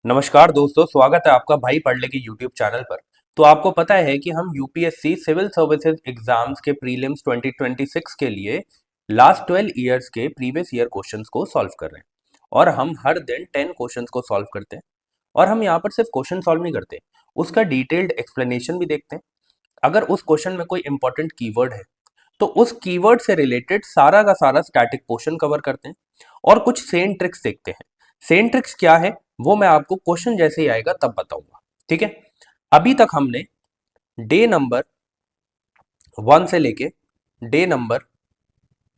नमस्कार दोस्तों, स्वागत है आपका भाई पढ़ ले के यूट्यूब चैनल पर। तो आपको पता है कि हम यूपीएससी सिविल सर्विसेज एग्जाम्स के प्रीलिम्स 2026 के लिए लास्ट 12 ईयर्स के प्रीवियस ईयर क्वेश्चंस को सॉल्व कर रहे हैं। और हम हर दिन 10 क्वेश्चंस को सॉल्व करते हैं। और हम यहाँ पर सिर्फ क्वेश्चन सॉल्व नहीं करते, उसका डिटेल्ड एक्सप्लेनेशन भी देखते हैं। अगर उस क्वेश्चन में कोई इंपॉर्टेंट कीवर्ड है तो उस कीवर्ड से रिलेटेड सारा का सारा स्टैटिक पोर्शन कवर करते हैं और कुछ सेम ट्रिक्स देखते हैं। सेम ट्रिक्स क्या है वो मैं आपको क्वेश्चन जैसे ही आएगा तब बताऊंगा। ठीक है, अभी तक हमने डे नंबर 1 से लेके डे नंबर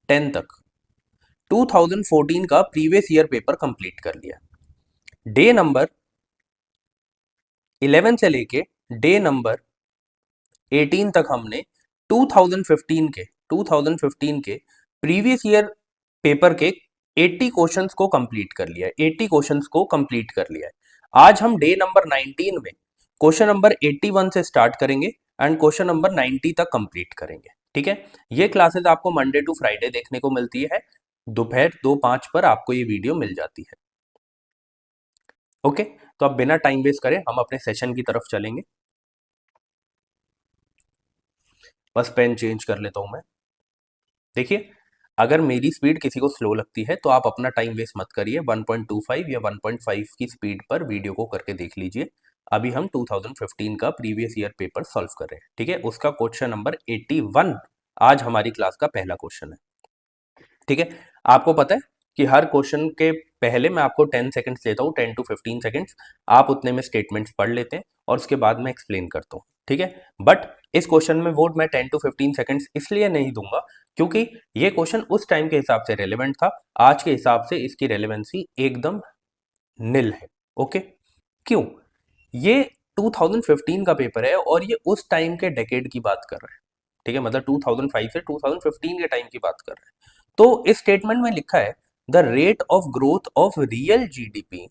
10 तक 2014 का प्रीवियस ईयर पेपर कंप्लीट कर लिया। डे नंबर 11 से लेके डे नंबर 18 तक हमने 2015 के प्रीवियस ईयर पेपर के 80 क्वेश्चंस को कंप्लीट कर लिया है। 80 क्वेश्चंस को कंप्लीट कर लिया है। आज हम डे नंबर 19 में क्वेश्चन नंबर 81 से स्टार्ट करेंगे एंड क्वेश्चन नंबर 90 तक कंप्लीट करेंगे। ठीक है, ये क्लासेस आपको मंडे टू फ्राइडे देखने को मिलती है। दोपहर 2:05 पर आपको ये वीडियो मिल जाती है। ओके, तो अब बिना टाइम वेस्ट करें हम अपने सेशन की तरफ चलेंगे। बस पेन चेंज कर लेता हूं मैं। देखिए, अगर मेरी स्पीड किसी को स्लो लगती है तो आप अपना टाइम वेस्ट मत करिए, 1.25 या 1.5 की स्पीड पर वीडियो को करके देख लीजिए। अभी हम 2015 का प्रीवियस ईयर पेपर सॉल्व कर रहे हैं। ठीक है, उसका क्वेश्चन नंबर 81 आज हमारी क्लास का पहला क्वेश्चन है। ठीक है, आपको पता है कि हर क्वेश्चन के पहले मैं आपको 10 सेकंड्स देता हूँ, 10 to 15 सेकंड्स। आप उतने में स्टेटमेंट्स पढ़ लेते हैं और उसके बाद मैं एक्सप्लेन करता हूँ। ठीक है, बट इस क्वेश्चन में वोट मैं 10 to 15 सेकंड्स इसलिए नहीं दूंगा क्योंकि ये क्वेश्चन उस टाइम के हिसाब से रेलेवेंट था। आज के हिसाब से इसकी रेलेवेंसी एकदम निल है। ओके, क्यों? ये 2015 का पेपर है और ये उस टाइम के डेकेड की बात कर रहे हैं। ठीक है, मतलब 2005 से 2015 के टाइम की बात कर रहे हैं। तो इस स्टेटमेंट में लिखा है the rate of growth of real GDP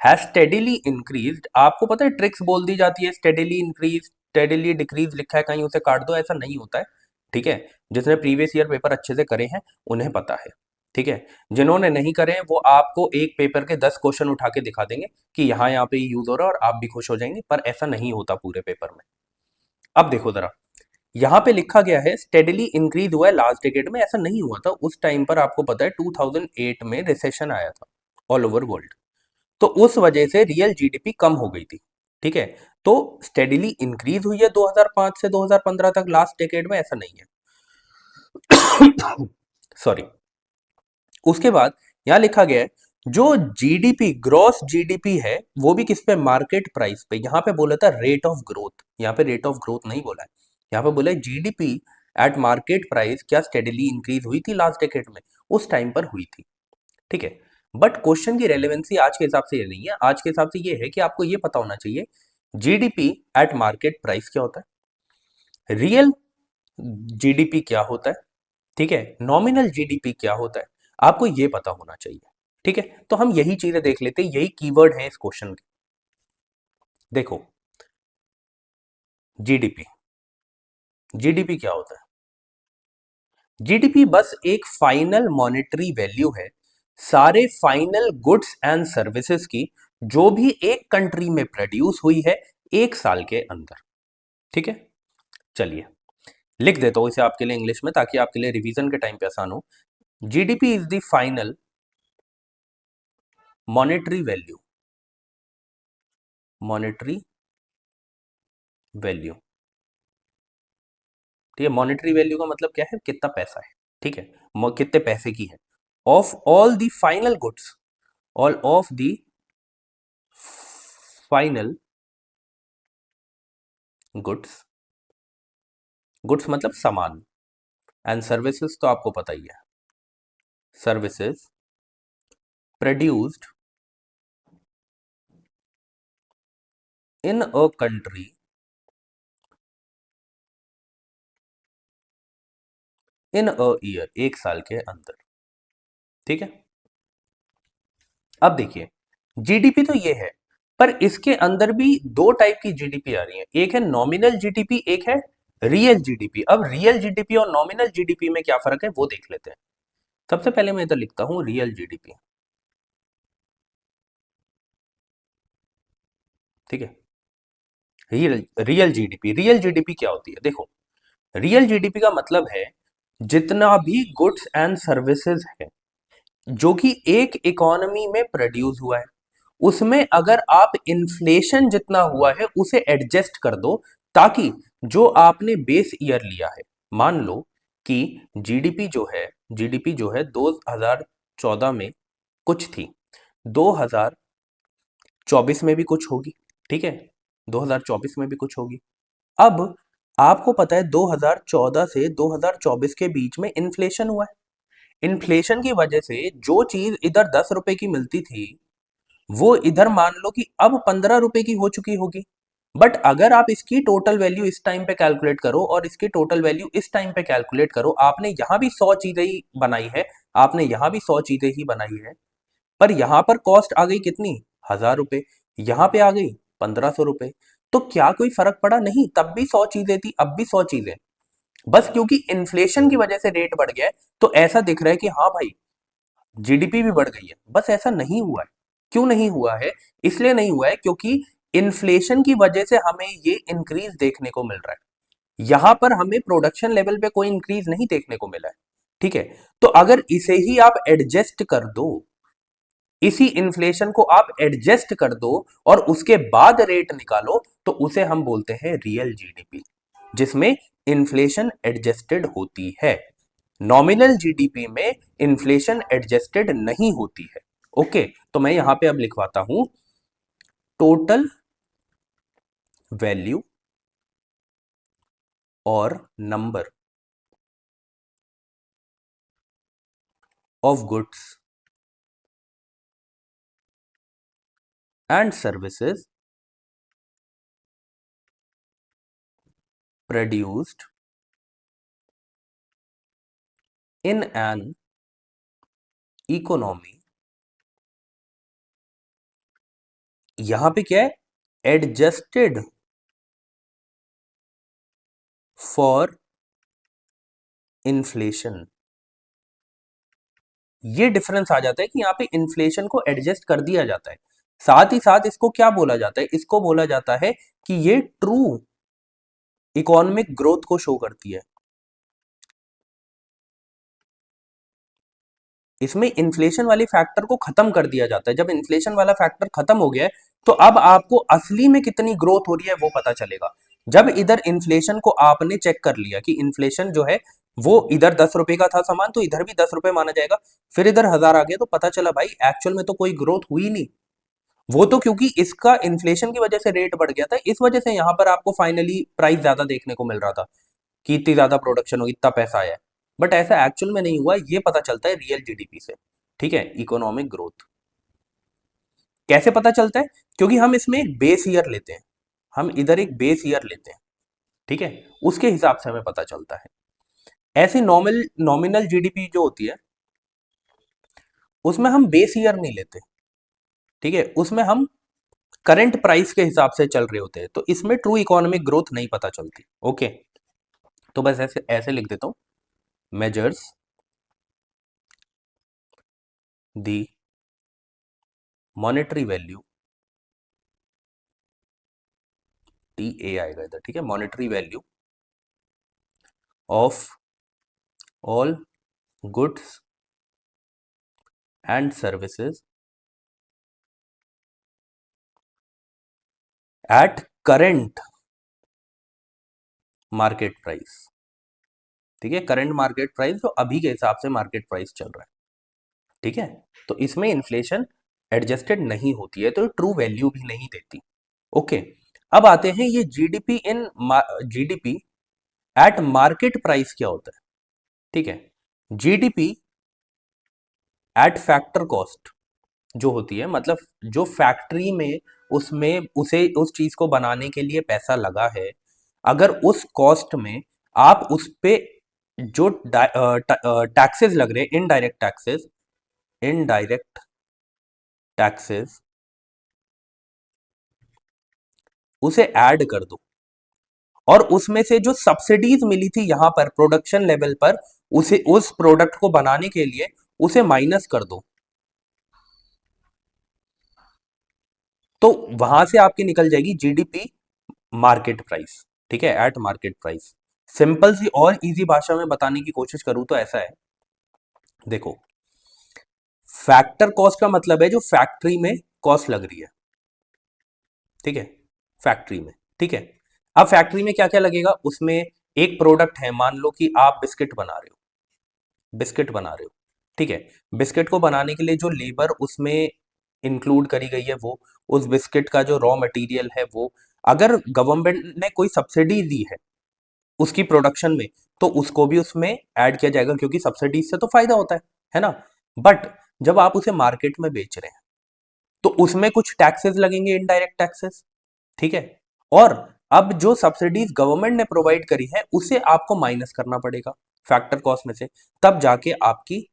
has steadily increased. आपको पता है ट्रिक्स बोल दी जाती है, स्टेडीली इंक्रीज, स्टेडीली डिक्रीज लिखा है कहीं, उसे काट दो, ऐसा नहीं होता है। ठीक है, जिसने प्रीवियस ईयर पेपर अच्छे से करे हैं उन्हें पता है। ठीक है, जिन्होंने नहीं करे हैं वो आपको एक पेपर के 10 क्वेश्चन उठा के दिखा देंगे कि यहाँ पे यूज हो रहा है और आप भी खुश हो जाएंगे, पर ऐसा नहीं होता पूरे पेपर में। अब देखो जरा, यहाँ पे लिखा गया है स्टेडीली इंक्रीज हुआ है लास्ट डेकेड में, ऐसा नहीं हुआ था। उस टाइम पर आपको पता है 2008 में रिसेशन आया था ऑल ओवर वर्ल्ड, तो उस वजह से रियल जीडीपी कम हो गई थी। ठीक है, तो स्टेडीली इंक्रीज हुई है 2005 से 2015 तक लास्ट डेकेड में, ऐसा नहीं है। सॉरी। उसके बाद यहां लिखा गया है जो जीडीपी ग्रॉस जीडीपी है वो भी किस पे, मार्केट प्राइस पे। यहां पे बोला था रेट ऑफ ग्रोथ, यहां पे रेट ऑफ ग्रोथ नहीं बोला है, यहां पे बोला है जीडीपी एट मार्केट प्राइस क्या स्टेडीली इंक्रीज हुई थी लास्ट डेकेड में, उस टाइम पर हुई थी। ठीक है, बट क्वेश्चन की रेलेवेंसी आज के हिसाब से ये नहीं है। आज के हिसाब से ये है कि आपको ये पता होना चाहिए जीडीपी एट मार्केट प्राइस क्या होता है, रियल जीडीपी क्या होता है, ठीक है, नॉमिनल जीडीपी क्या होता है, आपको ये पता होना चाहिए। ठीक है, तो हम यही चीजें देख लेते हैं, यही कीवर्ड है इस क्वेश्चन के। देखो, जीडीपी, जीडीपी क्या होता है? जीडीपी बस एक फाइनल मॉनेटरी वैल्यू है सारे फाइनल गुड्स एंड सर्विसेज की जो भी एक कंट्री में प्रोड्यूस हुई है एक साल के अंदर। ठीक है, चलिए लिख देता हूं इसे आपके लिए इंग्लिश में ताकि आपके लिए रिवीजन के टाइम पे आसान हो। GDP is the final monetary value, monetary value. ठीक है, मॉनेटरी वैल्यू का मतलब क्या है, कितना पैसा है। ठीक है, कितने पैसे की है, of all the final goods, all of the final goods, goods मतलब सामान, एंड सर्विसेज तो आपको पता ही है, services produced in a country in a year, एक साल के अंदर। ठीक है, अब देखिए जीडीपी तो ये है, पर इसके अंदर भी दो टाइप की जीडीपी आ रही है, एक है नॉमिनल जीडीपी, एक है रियल जीडीपी। अब रियल जीडीपी और नॉमिनल जीडीपी में क्या फर्क है वो देख लेते हैं। सबसे पहले मैं इधर लिखता हूं रियल जीडीपी। ठीक है। रियल जीडीपी, रियल जीडीपी क्या होती है? देखो, रियल जीडीपी का मतलब है जितना भी गुड्स एंड सर्विसेज है जो कि एक इकोनॉमी में प्रोड्यूस हुआ है, उसमें अगर आप इन्फ्लेशन जितना हुआ है उसे एडजस्ट कर दो, ताकि जो आपने बेस ईयर लिया है, मान लो कि जीडीपी जो है, जीडीपी जो है 2014 में कुछ थी, 2024 में भी कुछ होगी, ठीक है, 2024 में भी कुछ होगी। अब आपको पता है 2014 से 2024 के बीच में इन्फ्लेशन हुआ है। इन्फ्लेशन की वजह से जो चीज इधर 10 रुपए की मिलती थी, वो इधर मान लो कि अब 15 रुपए की हो चुकी होगी। बट अगर आप इसकी टोटल वैल्यू इस टाइम पे कैलकुलेट करो और इसकी टोटल वैल्यू इस टाइम पे कैलकुलेट करो, आपने यहां भी 100 चीजें ही बनाई है, आपने यहां भी 100 चीजें ही बनाई है, पर यहां पर कॉस्ट आ गई कितनी, 1000 रुपए, यहां पे आ गई 1500 रुपए। तो क्या कोई फर्क पड़ा? नहीं, तब भी 100 चीजें थी, अब भी 100 चीजें। बस क्योंकि इन्फ्लेशन की वजह से रेट बढ़ गया है, तो ऐसा दिख रहा है कि हाँ भाई जीडीपी भी बढ़ गई है। बस ऐसा नहीं हुआ है। क्यों नहीं हुआ है? इसलिए नहीं हुआ है क्योंकि इन्फ्लेशन की वजह से हमें ये इंक्रीज देखने को मिल रहा है, यहां पर हमें प्रोडक्शन लेवल पे कोई इंक्रीज नहीं देखने को मिला है। ठीक है, तो अगर इसे ही आप एडजस्ट कर दो, इसी इन्फ्लेशन को आप एडजस्ट कर दो और उसके बाद रेट निकालो, तो उसे हम बोलते हैं रियल जीडीपी, जिसमें इन्फ्लेशन एडजस्टेड होती है। नॉमिनल जीडीपी में इन्फ्लेशन एडजस्टेड नहीं होती है। ओके, तो मैं यहां पे अब लिखवाता हूं टोटल वैल्यू और number of goods and services produced in an economy. यहां पे क्या है? Adjusted for inflation. ये डिफरेंस आ जाता है कि यहाँ पे इन्फ्लेशन को एडजस्ट कर दिया जाता है। साथ ही साथ इसको क्या बोला जाता है? इसको बोला जाता है कि ये ट्रू इकोनॉमिक ग्रोथ को शो करती है। इसमें इन्फ्लेशन वाली फैक्टर को खत्म कर दिया जाता है। जब इन्फ्लेशन वाला फैक्टर खत्म हो गया है, तो अब आपको असली में कितनी ग्रोथ हो रही है वो पता चलेगा। जब इधर इन्फ्लेशन को आपने चेक कर लिया कि इन्फ्लेशन जो है वो इधर 10 रुपए का था सामान, तो इधर भी 10 रुपए माना जाएगा, फिर इधर 1000 आ गया, तो पता चला भाई एक्चुअल में तो कोई ग्रोथ हुई नहीं। वो तो क्योंकि इसका इन्फ्लेशन की वजह से रेट बढ़ गया था, इस वजह से यहां पर आपको फाइनली प्राइस ज्यादा देखने को मिल रहा था कि इतनी ज्यादा प्रोडक्शन हो, इतना पैसा आया है। बट ऐसा एक्चुअल में नहीं हुआ, ये पता चलता है रियल जीडीपी से। ठीक है, इकोनॉमिक ग्रोथ कैसे पता चलता है? क्योंकि हम इसमें एक बेस ईयर लेते हैं, हम इधर एक बेस ईयर लेते हैं, ठीक है, उसके हिसाब से हमें पता चलता है। ऐसी नॉमिनल जीडीपी जो होती है, उसमें हम बेस ईयर नहीं लेते, ठीक है, उसमें हम करंट प्राइस के हिसाब से चल रहे होते हैं, तो इसमें ट्रू इकोनॉमिक ग्रोथ नहीं पता चलती। ओके, तो बस ऐसे ऐसे लिख देता हूं, measures the monetary value, T A आएगा इधर, ठीक है, monetary value of all goods and services at current market price. ठीक है, करंट मार्केट प्राइस जो अभी के हिसाब से मार्केट प्राइस चल रहा है। ठीक है, तो इसमें इन्फ्लेशन एडजस्टेड नहीं होती है, तो ट्रू वैल्यू भी नहीं देती। ओके, अब आते हैं ये GDP in GDP at market price क्या होता है? ठीक है, जीडीपी एट फैक्टर कॉस्ट जो होती है, मतलब जो फैक्ट्री में उसमें उसे उस चीज को बनाने के लिए पैसा लगा है, अगर उस कॉस्ट में आप उस पे जो टैक्सेस लग रहे हैं, इनडायरेक्ट टैक्सेस, उसे ऐड कर दो, और उसमें से जो सब्सिडीज मिली थी यहां पर प्रोडक्शन लेवल पर, उसे उस प्रोडक्ट को बनाने के लिए उसे माइनस कर दो, तो वहां से आपकी निकल जाएगी जीडीपी मार्केट प्राइस, ठीक है, एट मार्केट प्राइस। सिंपल सी और इजी भाषा में बताने की कोशिश करूं तो ऐसा है, देखो, फैक्टर कॉस्ट का मतलब है जो फैक्ट्री में कॉस्ट लग रही है, ठीक है, फैक्ट्री में, ठीक है। अब फैक्ट्री में क्या क्या लगेगा, उसमें एक प्रोडक्ट है, मान लो कि आप बिस्किट बना रहे हो, बिस्किट बना रहे हो, ठीक है। बिस्किट को बनाने के लिए जो लेबर उसमें इंक्लूड करी गई है, वो उस बिस्किट का जो रॉ मटेरियल है, वो अगर गवर्नमेंट ने कोई सब्सिडी दी है उसकी प्रोडक्शन में, तो उसको भी उसमें ऐड किया जाएगा, क्योंकि सब्सिडीज से तो फायदा होता है ना। बट जब आप उसे मार्केट में बेच रहे हैं तो उसमें कुछ टैक्सेस लगेंगे, इनडायरेक्ट टैक्सेस, ठीक है। और अब जो सब्सिडीज गवर्नमेंट ने प्रोवाइड करी है उसे आपको माइनस करना पड़ेगा फैक्टर कॉस्ट में से, तब जाके आपकी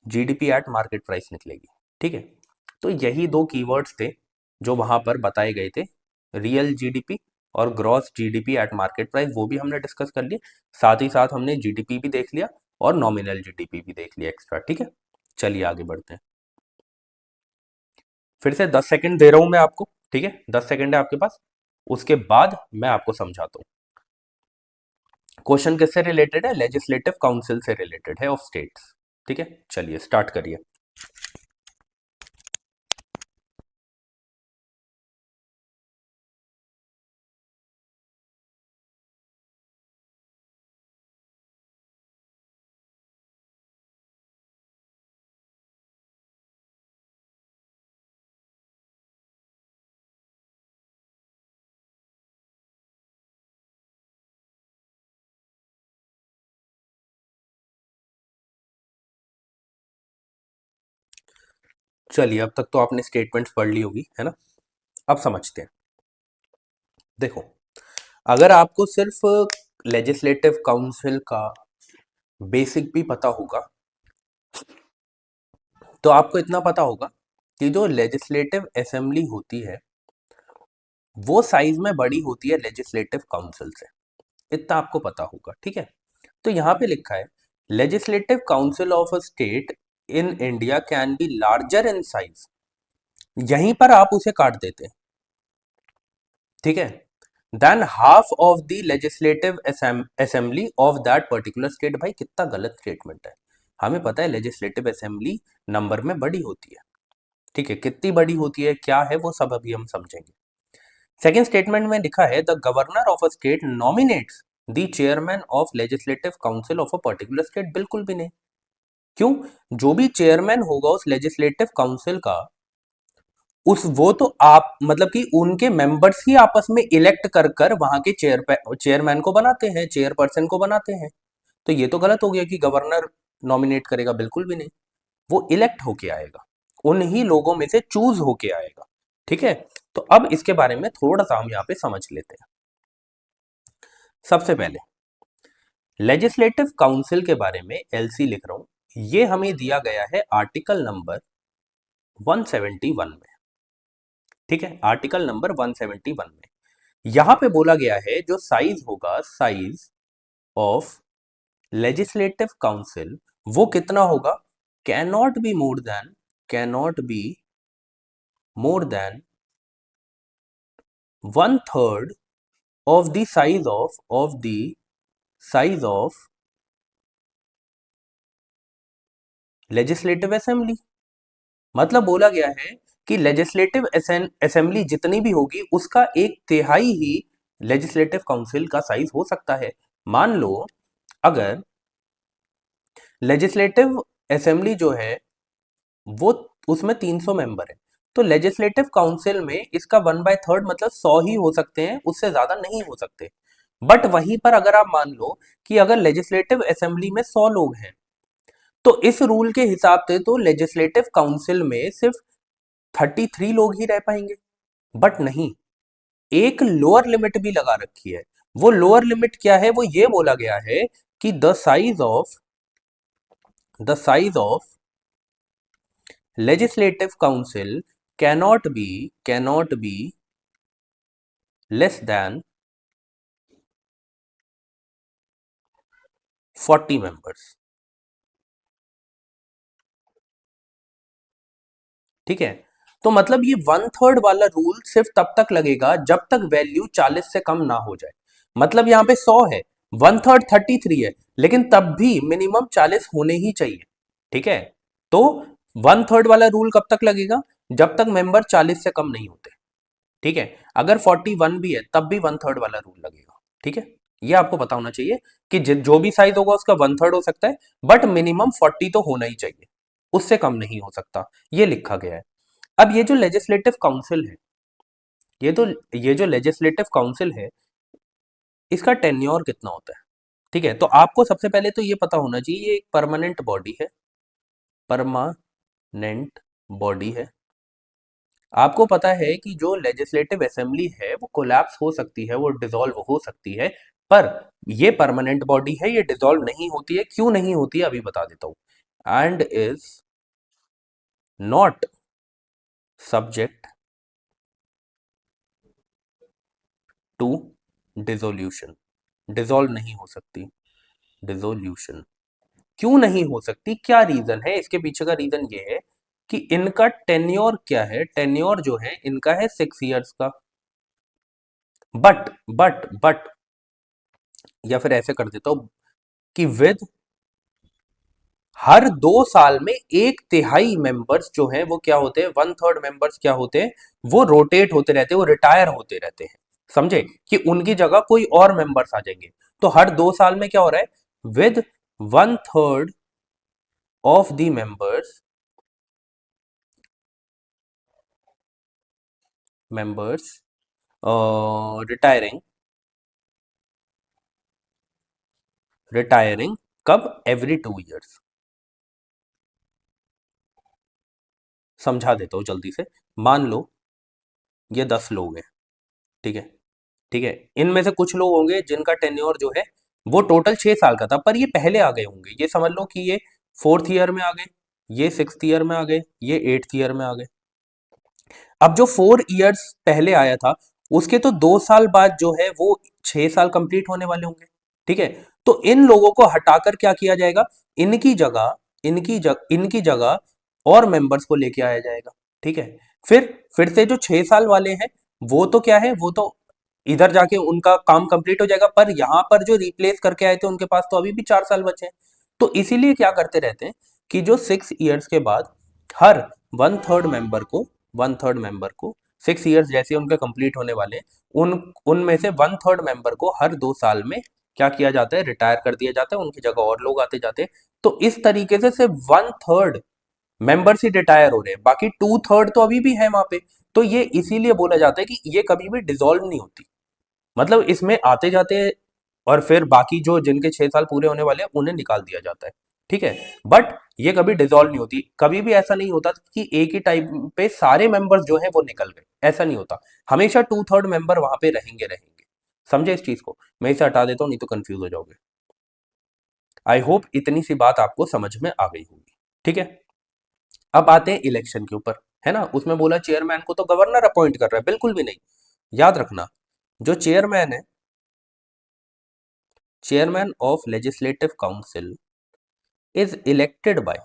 जीडीपी एट मार्केट प्राइस निकलेगी, ठीक है। तो यही दो कीवर्ड्स थे जो वहां पर बताए गए थे, रियल जीडीपी और gross GDP at market price, वो भी हमने डिस्कस कर लिए। साथ ही साथ हमने जीडीपी भी देख लिया और नॉमिनल जीडीपी भी देख लिया एक्स्ट्रा, ठीक है। चलिए आगे बढ़ते हैं। फिर से 10 सेकंड दे रहा हूं मैं आपको, ठीक है, 10 सेकंड है आपके पास, उसके बाद मैं आपको समझाता हूं। क्वेश्चन किससे रिलेटेड है, लेजिस्लेटिव काउंसिल से रिलेटेड है ऑफ स्टेट्स, ठीक है। चलिए स्टार्ट करिए। चलिए अब तक तो आपने स्टेटमेंट्स पढ़ ली होगी, है ना। अब समझते हैं। देखो, अगर आपको सिर्फ लेजिस्लेटिव काउंसिल का बेसिक भी पता होगा तो आपको इतना पता होगा कि जो लेजिस्लेटिव असेंबली होती है वो साइज में बड़ी होती है लेजिस्लेटिव काउंसिल से, इतना आपको पता होगा, ठीक है। तो यहाँ पे लिखा है, legislative council of a state in India can be larger in size, यहीं पर आप उसे काट देते हैं, ठीक है, than half of the legislative assembly of that particular state. भाई कितना गलत स्टेटमेंट है, हमें पता है लेजिस्लेटिव असेंबली नंबर में बड़ी होती है, ठीक है, कितनी बड़ी होती है क्या है वो सब अभी हम समझेंगे। सेकेंड स्टेटमेंट में लिखा है, the governor of a state nominates the chairman of legislative council of a particular state. बिल्कुल भी नहीं, क्यों, जो भी चेयरमैन होगा उस लेजिस्लेटिव काउंसिल का, उस वो तो आप मतलब कि उनके मेंबर्स ही आपस में इलेक्ट कर कर वहां के चेयरमैन को बनाते हैं, चेयरपर्सन को बनाते हैं। तो ये तो गलत हो गया कि गवर्नर नॉमिनेट करेगा, बिल्कुल भी नहीं, वो इलेक्ट होके आएगा, उन्हीं लोगों में से चूज होके आएगा, ठीक है। तो अब इसके बारे में थोड़ा सा हम यहाँ पे समझ लेते हैं। सबसे पहले लेजिस्लेटिव काउंसिल के बारे में एलसी लिख रहा हूं, ये हमें दिया गया है आर्टिकल नंबर 171 में, ठीक है, आर्टिकल नंबर 171 में यहां पे बोला गया है जो साइज होगा, साइज ऑफ लेजिस्लेटिव काउंसिल, वो कितना होगा, cannot be more than, cannot be more than 1/3 of the size of the size of legislative assembly. मतलब बोला गया है कि लेजिस्लेटिव असेंबली जितनी भी होगी उसका एक तिहाई ही लेजिस्लेटिव काउंसिल का साइज हो सकता है। मान लो अगर लेजिस्लेटिव असेंबली जो है वो उसमें 300 मेंबर है, तो लेजिस्लेटिव काउंसिल में इसका 1/3 मतलब 100 ही हो सकते हैं, उससे ज्यादा नहीं हो सकते। बट वहीं पर अगर आप मान लो कि अगर लेजिस्लेटिव असेंबली में 100 लोग हैं, तो इस रूल के हिसाब से तो लेजिस्लेटिव काउंसिल में सिर्फ 33 लोग ही रह पाएंगे। बट नहीं, एक लोअर लिमिट भी लगा रखी है। वो लोअर लिमिट क्या है, वो ये बोला गया है कि the size of legislative council cannot be less than 40 members, ठीक है। तो मतलब ये 1/3 वाला रूल सिर्फ तब तक लगेगा जब तक वैल्यू 40 से कम ना हो जाए। मतलब यहाँ पे 100 है, 1/3 33 है, लेकिन तब भी मिनिमम 40 होने ही चाहिए। ठीक है, तो 1/3 वाला रूल कब तक लगेगा? जब तक मेंबर 40 से कम नहीं होते। ठीक है, अगर 41 भी है तब भी 1/3 वाला रूल लगेगा। ठीक है, ये आपको पता होना चाहिए कि जो भी साइज होगा उसका 1/3 हो सकता है, बट मिनिमम 40 तो होना ही चाहिए, उससे कम नहीं हो सकता। ये लिखा गया है। अब ये जो लेजिस्लेटिव काउंसिल है, ये तो ये जो लेजिस्लेटिव काउंसिल है, इसका टेन्योर कितना होता है? ठीक है, तो आपको सबसे पहले तो ये पता होना चाहिए ये एक परमानेंट बॉडी है, परमानेंट बॉडी है। आपको पता है कि जो लेजिस्लेटिव असेंबली है वो कोलैप्स हो सकती है, वो डिसॉल्व हो सकती है, पर ये परमानेंट बॉडी है, ये डिसॉल्व नहीं होती है। क्यों नहीं होती है अभी बता देता हूं। And is not subject to dissolution, dissolve नहीं हो सकती, डिसोल्यूशन। क्यों नहीं हो सकती, क्या रीजन है इसके पीछे? का रीजन ये है कि इनका टेन्योर क्या है, टेन्योर जो है इनका है 6 इयर्स का। बट या फिर ऐसे कर देता हूं कि विद हर 2 साल में 1/3 मेंबर्स जो हैं वो क्या होते हैं, 1/3 मेंबर्स क्या होते हैं, वो रोटेट होते रहते हैं, वो रिटायर होते रहते हैं। समझे कि उनकी जगह कोई और मेंबर्स आ जाएंगे। तो हर 2 साल में क्या हो रहा है, with 1/3 of the members retiring, retiring कब? Every 2 years. समझा देता हूं जल्दी से। मान लो ये 10 लोग हैं। ठीक है, ठीक है, इनमें से कुछ लोग होंगे जिनका टेन्योर जो है वो टोटल 6 साल का था, पर ये पहले आ गए होंगे। ये समझ लो कि ये 4th ईयर में आ गए, ये 6th ईयर में आ गए, ये 8th ईयर में आ गए। अब जो 4 इयर्स पहले आया था उसके तो 2 साल बाद जो है वो 6 साल कंप्लीट होने वाले होंगे। ठीक है, तो इन लोगों को हटाकर क्या किया जाएगा, इनकी जगह और मेंबर्स को लेके आया जाएगा। ठीक है, फिर से जो 6 साल वाले हैं वो तो क्या है, वो तो इधर जाके उनका काम कंप्लीट हो जाएगा, पर यहां पर जो रिप्लेस करके आए थे उनके पास तो अभी भी 4 साल बचे हैं। तो इसीलिए क्या करते रहते हैं कि जो 6 इयर्स के बाद हर वन थर्ड मेंबर को, 6 इयर्स जैसे उनके कंप्लीट होने वाले हैं, उन उनमें से 1/3 मेंबर को हर 2 साल में क्या किया जाता है, रिटायर कर दिया जाता है, उनकी जगह और लोग आते जाते हैं। तो इस तरीके से सिर्फ 1/3 मेंबर्स ही रिटायर हो रहे हैं, बाकी 2/3 तो अभी भी है वहां पे। तो ये इसीलिए बोला जाता है कि ये कभी भी डिसॉल्व नहीं होती। मतलब इसमें आते जाते और फिर बाकी जो जिनके 6 साल पूरे होने वाले हैं उन्हें निकाल दिया जाता है। ठीक है, बट ये कभी डिसॉल्व नहीं होती। कभी भी ऐसा नहीं होता कि एक ही टाइम पे सारे मेंबर्स जो हैं वो निकल गए, ऐसा नहीं होता। हमेशा 2/3 मेंबर वहां पे रहेंगे। समझे इस चीज को? मैं इसे हटा देता हूँ नहीं तो कंफ्यूज हो जाओगे। आई होप इतनी सी बात आपको समझ में आ गई होगी। ठीक है, अब आते हैं इलेक्शन के ऊपर। है ना, उसमें बोला चेयरमैन को तो गवर्नर अपॉइंट कर रहा है, बिल्कुल भी नहीं। याद रखना, जो चेयरमैन है, chairman of legislative council is elected by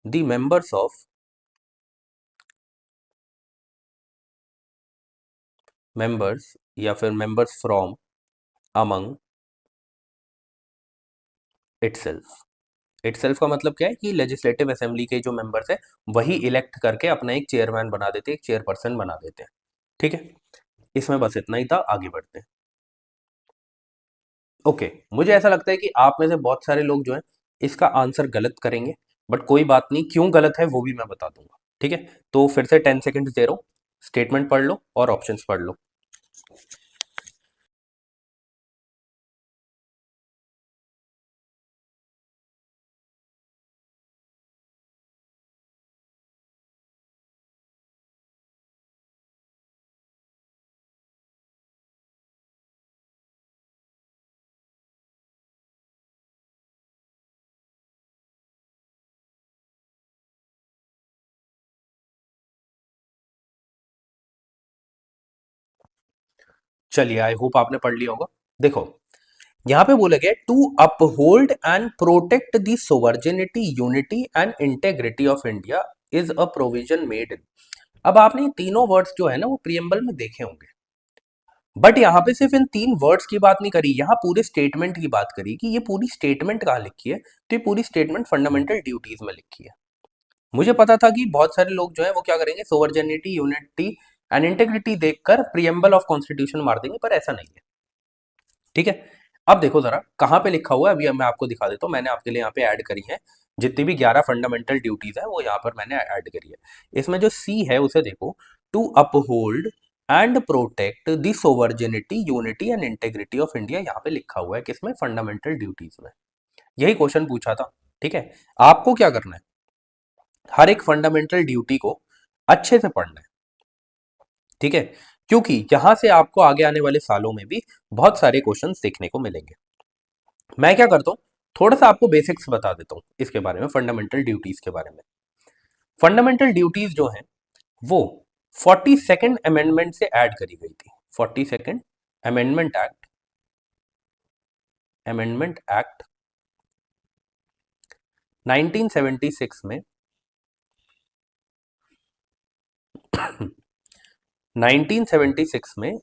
the members या फिर members from among itself. Itself का मतलब क्या है कि लेजिस्लेटिव असेंबली के जो मेंबर्स है वही इलेक्ट करके अपना एक चेयरमैन बना देते हैं, एक चेयरपर्सन बना देते हैं। ठीक है, इसमें बस इतना ही था, आगे बढ़ते हैं। ओके, मुझे ऐसा लगता है कि आप में से बहुत सारे लोग जो हैं इसका आंसर गलत करेंगे, बट कोई बात नहीं, क्यों गलत है वो भी मैं बता दूंगा। ठीक है, तो फिर से 10 सेकेंड दे रहा हूं, स्टेटमेंट पढ़ लो और ऑप्शंस पढ़ लो। चलिए, आई होप आपने पढ़ लिया होगा। देखो, यहां पे बोला गया to uphold and protect the sovereignty unity and integrity of India is a provision made in. अब आपने ये तीनों वर्ड्स जो है ना वो प्रियम्बल में देखे होंगे, बट यहाँ पे सिर्फ इन तीन वर्ड्स की बात नहीं करी, यहाँ पूरे स्टेटमेंट की बात करी कि ये पूरी स्टेटमेंट कहाँ लिखी है, तो ये पूरी स्टेटमेंट फंडामेंटल ड्यूटीज में लिखी है। मुझे पता था कि बहुत सारे लोग जो है वो क्या करेंगे, सोवर्जेनिटी यूनिटी एंड इंटेग्रिटी देखकर प्रियम्बल ऑफ कॉन्स्टिट्यूशन मार देंगे, पर ऐसा नहीं है। ठीक है, अब देखो जरा कहाँ पे लिखा हुआ है, अभी मैं आपको दिखा देता हूँ। मैंने आपके लिए यहाँ पे ऐड करी है जितनी भी 11 फंडामेंटल ड्यूटीज है वो यहाँ पर मैंने ऐड करी है। इसमें जो सी है उसे देखो, to uphold and protect the sovereignty unity and integrity of India, यहाँ पे लिखा हुआ है किसमें, फंडामेंटल ड्यूटीज में। यही क्वेश्चन पूछा था। ठीक है, आपको क्या करना है, हर एक फंडामेंटल ड्यूटी को अच्छे से पढ़ना है। ठीक है, क्योंकि यहां से आपको आगे आने वाले सालों में भी बहुत सारे क्वेश्चंस देखने को मिलेंगे। मैं क्या करता हूं, थोड़ा सा आपको बेसिक्स बता देता हूं इसके बारे में, फंडामेंटल ड्यूटीज के बारे में। फंडामेंटल ड्यूटीज जो हैं वो 42nd अमेंडमेंट से ऐड करी गई थी। 42nd amendment act, amendment act 1976 में 1976 में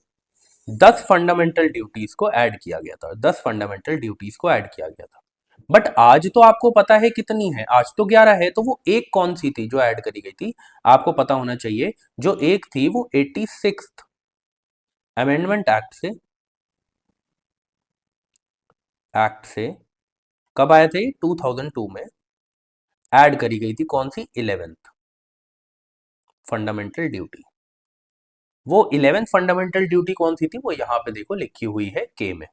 10 फंडामेंटल ड्यूटीज को ऐड किया गया था, 10 फंडामेंटल ड्यूटीज को ऐड किया गया था। बट आज तो आपको पता है कितनी है, आज तो 11 है, तो वो एक कौन सी थी जो ऐड करी गई थी, आपको पता होना चाहिए। जो एक थी वो 86th अमेंडमेंट एक्ट से कब आए थे, 2002 में ऐड करी गई थी। कौन सी, 11th फंडामेंटल ड्यूटी। वो 11th फंडामेंटल ड्यूटी कौन सी थी, वो यहां पे देखो लिखी हुई है के में,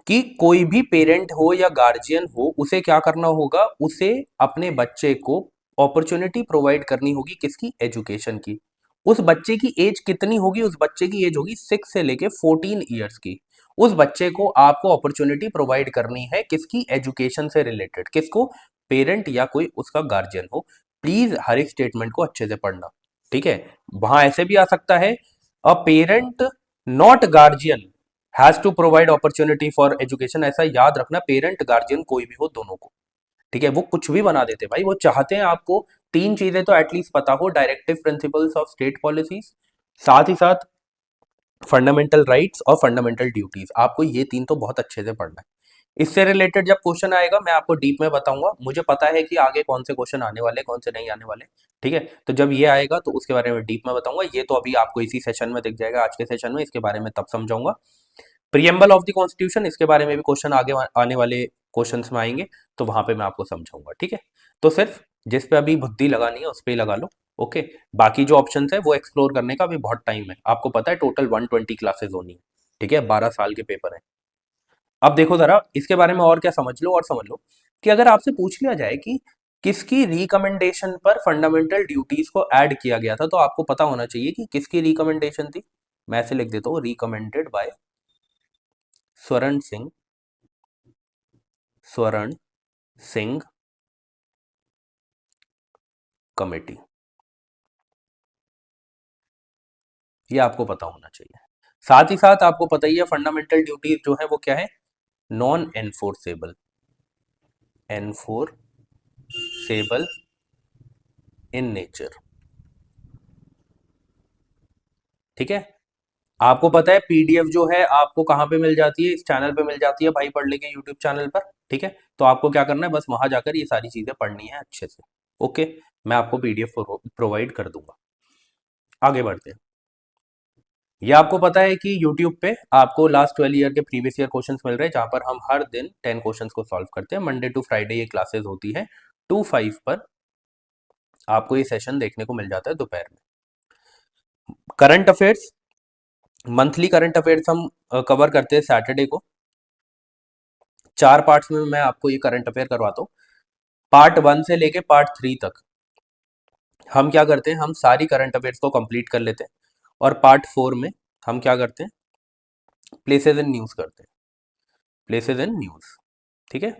कि कोई भी पेरेंट हो या गार्जियन हो उसे क्या करना होगा, उसे अपने बच्चे को अपॉर्चुनिटी प्रोवाइड करनी होगी, किसकी, एजुकेशन की। उस बच्चे की एज कितनी होगी, उस बच्चे की एज होगी 6 से लेके 14 ईयर्स की। उस बच्चे को आपको अपॉर्चुनिटी प्रोवाइड करनी है, किसकी, एजुकेशन से रिलेटेड। किसको, पेरेंट या कोई उसका गार्जियन हो। प्लीज हर एक स्टेटमेंट को अच्छे से पढ़ना। ठीक है, वहां ऐसे भी आ सकता है, a parent not guardian has to provide opportunity for education. ऐसा याद रखना, पेरेंट गार्जियन कोई भी हो, दोनों को। ठीक है, वो कुछ भी बना देते भाई, वो चाहते हैं आपको तीन चीजें तो एटलीस्ट पता हो, directive principles of state policies, साथ ही साथ फंडामेंटल राइट्स और फंडामेंटल ड्यूटीज। आपको ये तीन तो बहुत अच्छे से पढ़ना है। इससे रिलेटेड जब क्वेश्चन आएगा मैं आपको डीप में बताऊंगा, मुझे पता है कि आगे कौन से क्वेश्चन आने वाले, कौन से नहीं आने वाले। ठीक है, तो जब ये आएगा तो उसके बारे में डीप में बताऊंगा। ये तो अभी आपको इसी सेशन में दिख जाएगा, आज के सेशन में, इसके बारे में तब समझाऊंगा। प्रियम्बल ऑफ द कॉन्स्टिट्यूशन, इसके बारे में भी क्वेश्चन आगे आने वाले क्वेश्चंस में आएंगे, तो वहां पे मैं आपको समझाऊंगा। ठीक है, तो सिर्फ जिस पे अभी बुद्धि लगानी है उस पे ही लगा लो। ओके, बाकी जो ऑप्शंस है वो एक्सप्लोर करने का अभी बहुत टाइम है। आपको पता है टोटल 120 क्लासेस होनी है। ठीक है, 12 साल के पेपर है। अब देखो जरा इसके बारे में और क्या समझ लो, और समझ लो कि अगर आपसे पूछ लिया जाए कि किसकी रिकमेंडेशन पर फंडामेंटल ड्यूटीज को ऐड किया गया था, तो आपको पता होना चाहिए कि किसकी रिकमेंडेशन थी। मैं ऐसे लिख देता हूँ, रिकमेंडेड बाय स्वर्ण सिंह, स्वर्ण सिंह कमेटी। ये आपको पता होना चाहिए। साथ ही साथ आपको पता ही है फंडामेंटल ड्यूटीज जो है वो क्या है, non enforceable, enforceable in nature. ठीक है, आपको पता है पीडीएफ जो है आपको कहां पे मिल जाती है, इस चैनल पे मिल जाती है, भाई पढ़ लेंगे यूट्यूब चैनल पर। ठीक है, तो आपको क्या करना है, बस वहां जाकर ये सारी चीजें पढ़नी है अच्छे से। ओके, मैं आपको पीडीएफ प्रोवाइड कर दूंगा। आगे बढ़ते हैं। ये आपको पता है कि YouTube पे आपको लास्ट 12 ईयर के प्रीवियस ईयर क्वेश्चंस मिल रहे हैं, जहां पर हम हर दिन 10 क्वेश्चंस को सॉल्व करते हैं। मंडे टू फ्राइडे ये क्लासेस होती है, 2-5 पर आपको ये सेशन देखने को मिल जाता है दोपहर में। Current affairs, monthly current affairs हम कवर करते हैं सैटरडे को। 4 पार्ट्स में मैं आपको ये करंट अफेयर करवाता हूँ। पार्ट 1 से लेके पार्ट 3 तक हम क्या करते हैं, हम सारी करंट अफेयर्स को कंप्लीट कर लेते हैं, और पार्ट 4 में हम क्या करते हैं, प्लेसेस इन न्यूज करते हैं, प्लेसेस इन न्यूज। ठीक है,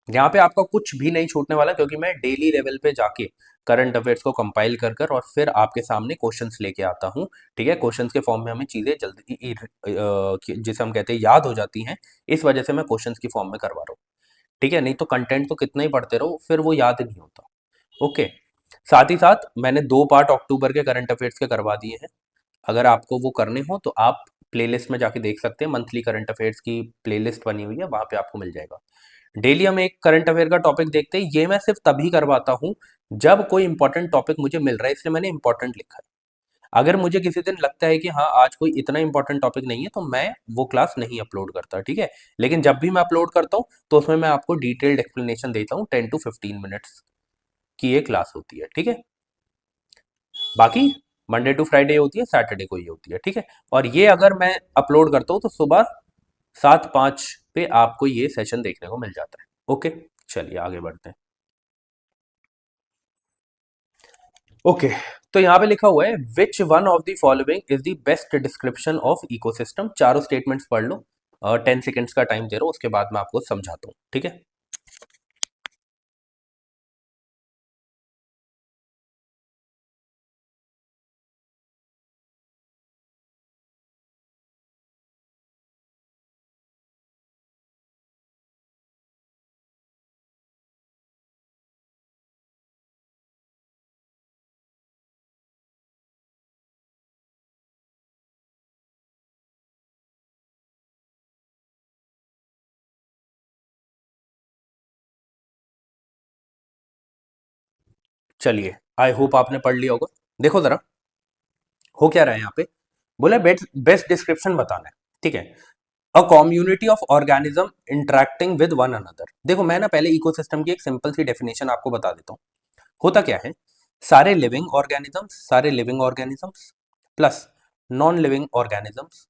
यहाँ पे आपका कुछ भी नहीं छूटने वाला, क्योंकि मैं डेली लेवल पे जाके करंट अफेयर्स को कंपाइल कर कर और फिर आपके सामने क्वेश्चंस लेके आता हूँ। ठीक है, क्वेश्चंस के फॉर्म में हमें चीज़ें जल्दी जिसे हम कहते हैं याद हो जाती हैं, इस वजह से मैं क्वेश्चंस की फॉर्म में करवा रहा हूँ। ठीक है, नहीं तो कंटेंट तो कितना ही पढ़ते रहो, फिर वो याद नहीं होता। ओके, साथ ही साथ मैंने 2 पार्ट अक्टूबर के करंट अफेयर्स के करवा दिए हैं। अगर आपको वो करने हो तो आप प्लेलिस्ट में जाके देख सकते हैं, मंथली करंट अफेयर्स की प्लेलिस्ट बनी हुई है, वहाँ पे आपको मिल जाएगा। डेली हम एक करंट अफेयर का टॉपिक देखते हैं, ये मैं सिर्फ तभी करवाता हूँ जब कोई इंपॉर्टेंट टॉपिक मुझे मिल रहा है, इसलिए मैंने इंपॉर्टेंट लिखा है। अगर मुझे किसी दिन लगता है कि हाँ आज कोई इतना इंपॉर्टेंट टॉपिक नहीं है, तो मैं वो क्लास नहीं अपलोड करता। ठीक है, लेकिन जब भी मैं अपलोड करता हूँ तो उसमें मैं आपको डिटेल्ड एक्सप्लेनेशन देता हूँ, 10 to 15 मिनट्स की ये क्लास होती है। ठीक है, बाकी मंडे टू फ्राइडे होती है, सैटरडे को ये होती है। ठीक है, और ये अगर मैं अपलोड करता हूँ तो सुबह 7:05 पे आपको ये सेशन देखने को मिल जाता है। ओके, चलिए आगे बढ़ते हैं। ओके, तो यहाँ पे लिखा हुआ है which one of the following is the best description of ecosystem. चारों स्टेटमेंट्स पढ़ लो, 10 सेकेंड्स का टाइम दे रहा हूँ, उसके बाद मैं आपको समझाता हूँ। ठीक है, चलिए, आई होप आपने पढ़ लिया होगा। देखो जरा, हो क्या रहा है यहाँ पे, बोला बेस्ट बेस्ट डिस्क्रिप्शन बताना है। ठीक है, a community of organism interacting with one another. देखो मैं ना पहले इकोसिस्टम की एक सिंपल सी डेफिनेशन आपको बता देता हूँ। होता क्या है, सारे living organisms plus non living organisms.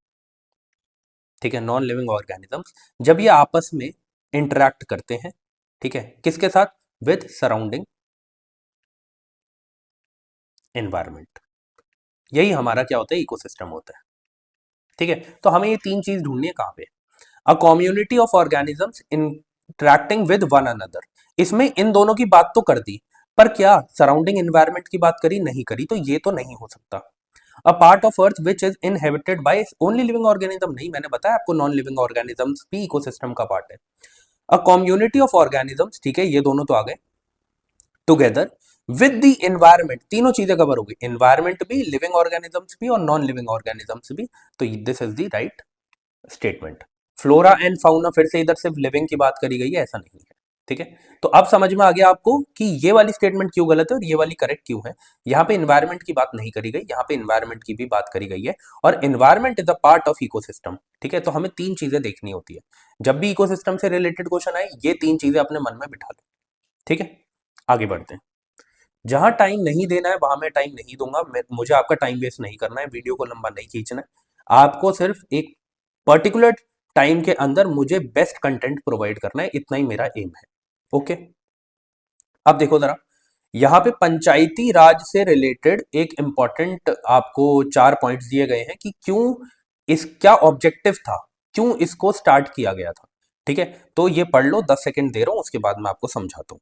ठीक है, नॉन लिविंग ऑर्गेनिजम्स जब ये आपस में इंटरेक्ट करते हैं, ठीक है, किसके साथ, विद सराउंडिंग एनवायरमेंट, यही हमारा क्या होता है, इकोसिस्टम होता है। ठीक है, तो हमें ये तीन चीज ढूंढनी है कहाँ पे, a community of organisms interacting with one another. इसमें इन दोनों की बात तो कर दी, पर क्या सराउंडिंग एनवायरमेंट की बात करी, नहीं करी, तो ये तो नहीं हो सकता। A part of earth which is inhabited by only living organism, नहीं, मैंने बताया आपको नॉन लिविंग ऑर्गेनिजम्स भी इकोसिस्टम का पार्ट है। अ कम्युनिटी ऑफ ऑर्गेनिजम्स, ठीक है, ये दोनों तो आ गए, टुगेदर विद द एनवायरमेंट, तीनों चीजें कवर हो गई, एनवायरमेंट भी, लिविंग ऑर्गेनिजम्स भी और नॉन लिविंग ऑर्गेनिजम्स भी। तो this is the right statement. Flora and fauna, फिर से इधर सिर्फ लिविंग की बात करी गई है, ऐसा नहीं है। ठीक है, तो अब समझ में आ गया आपको कि ये वाली स्टेटमेंट क्यों गलत है और ये वाली करेक्ट क्यों है। यहाँ पे इन्वायरमेंट की बात नहीं करी गई, यहाँ पे इन्वायरमेंट की भी बात करी गई है, और environment is a part of ecosystem. ठीक है, तो हमें तीन चीजें देखनी होती है जब भी इकोसिस्टम से रिलेटेड क्वेश्चन आए, ये तीन चीजें अपने मन में बिठा लो। ठीक है, आगे बढ़ते हैं। जहां टाइम नहीं देना है वहां मैं टाइम नहीं दूंगा, मुझे आपका टाइम वेस्ट नहीं करना है, वीडियो को लंबा नहीं खींचना है, आपको सिर्फ एक पर्टिकुलर टाइम के अंदर मुझे बेस्ट कंटेंट प्रोवाइड करना है, इतना ही मेरा एम है। ओके, अब देखो जरा, यहाँ पे पंचायती राज से रिलेटेड एक इंपॉर्टेंट आपको 4 पॉइंट्स दिए गए हैं कि क्यों, इस क्या ऑब्जेक्टिव था, क्यों इसको स्टार्ट किया गया था। ठीक है, तो ये पढ़ लो, 10 सेकंड दे रहा हूं, उसके बाद मैं आपको समझाता हूं।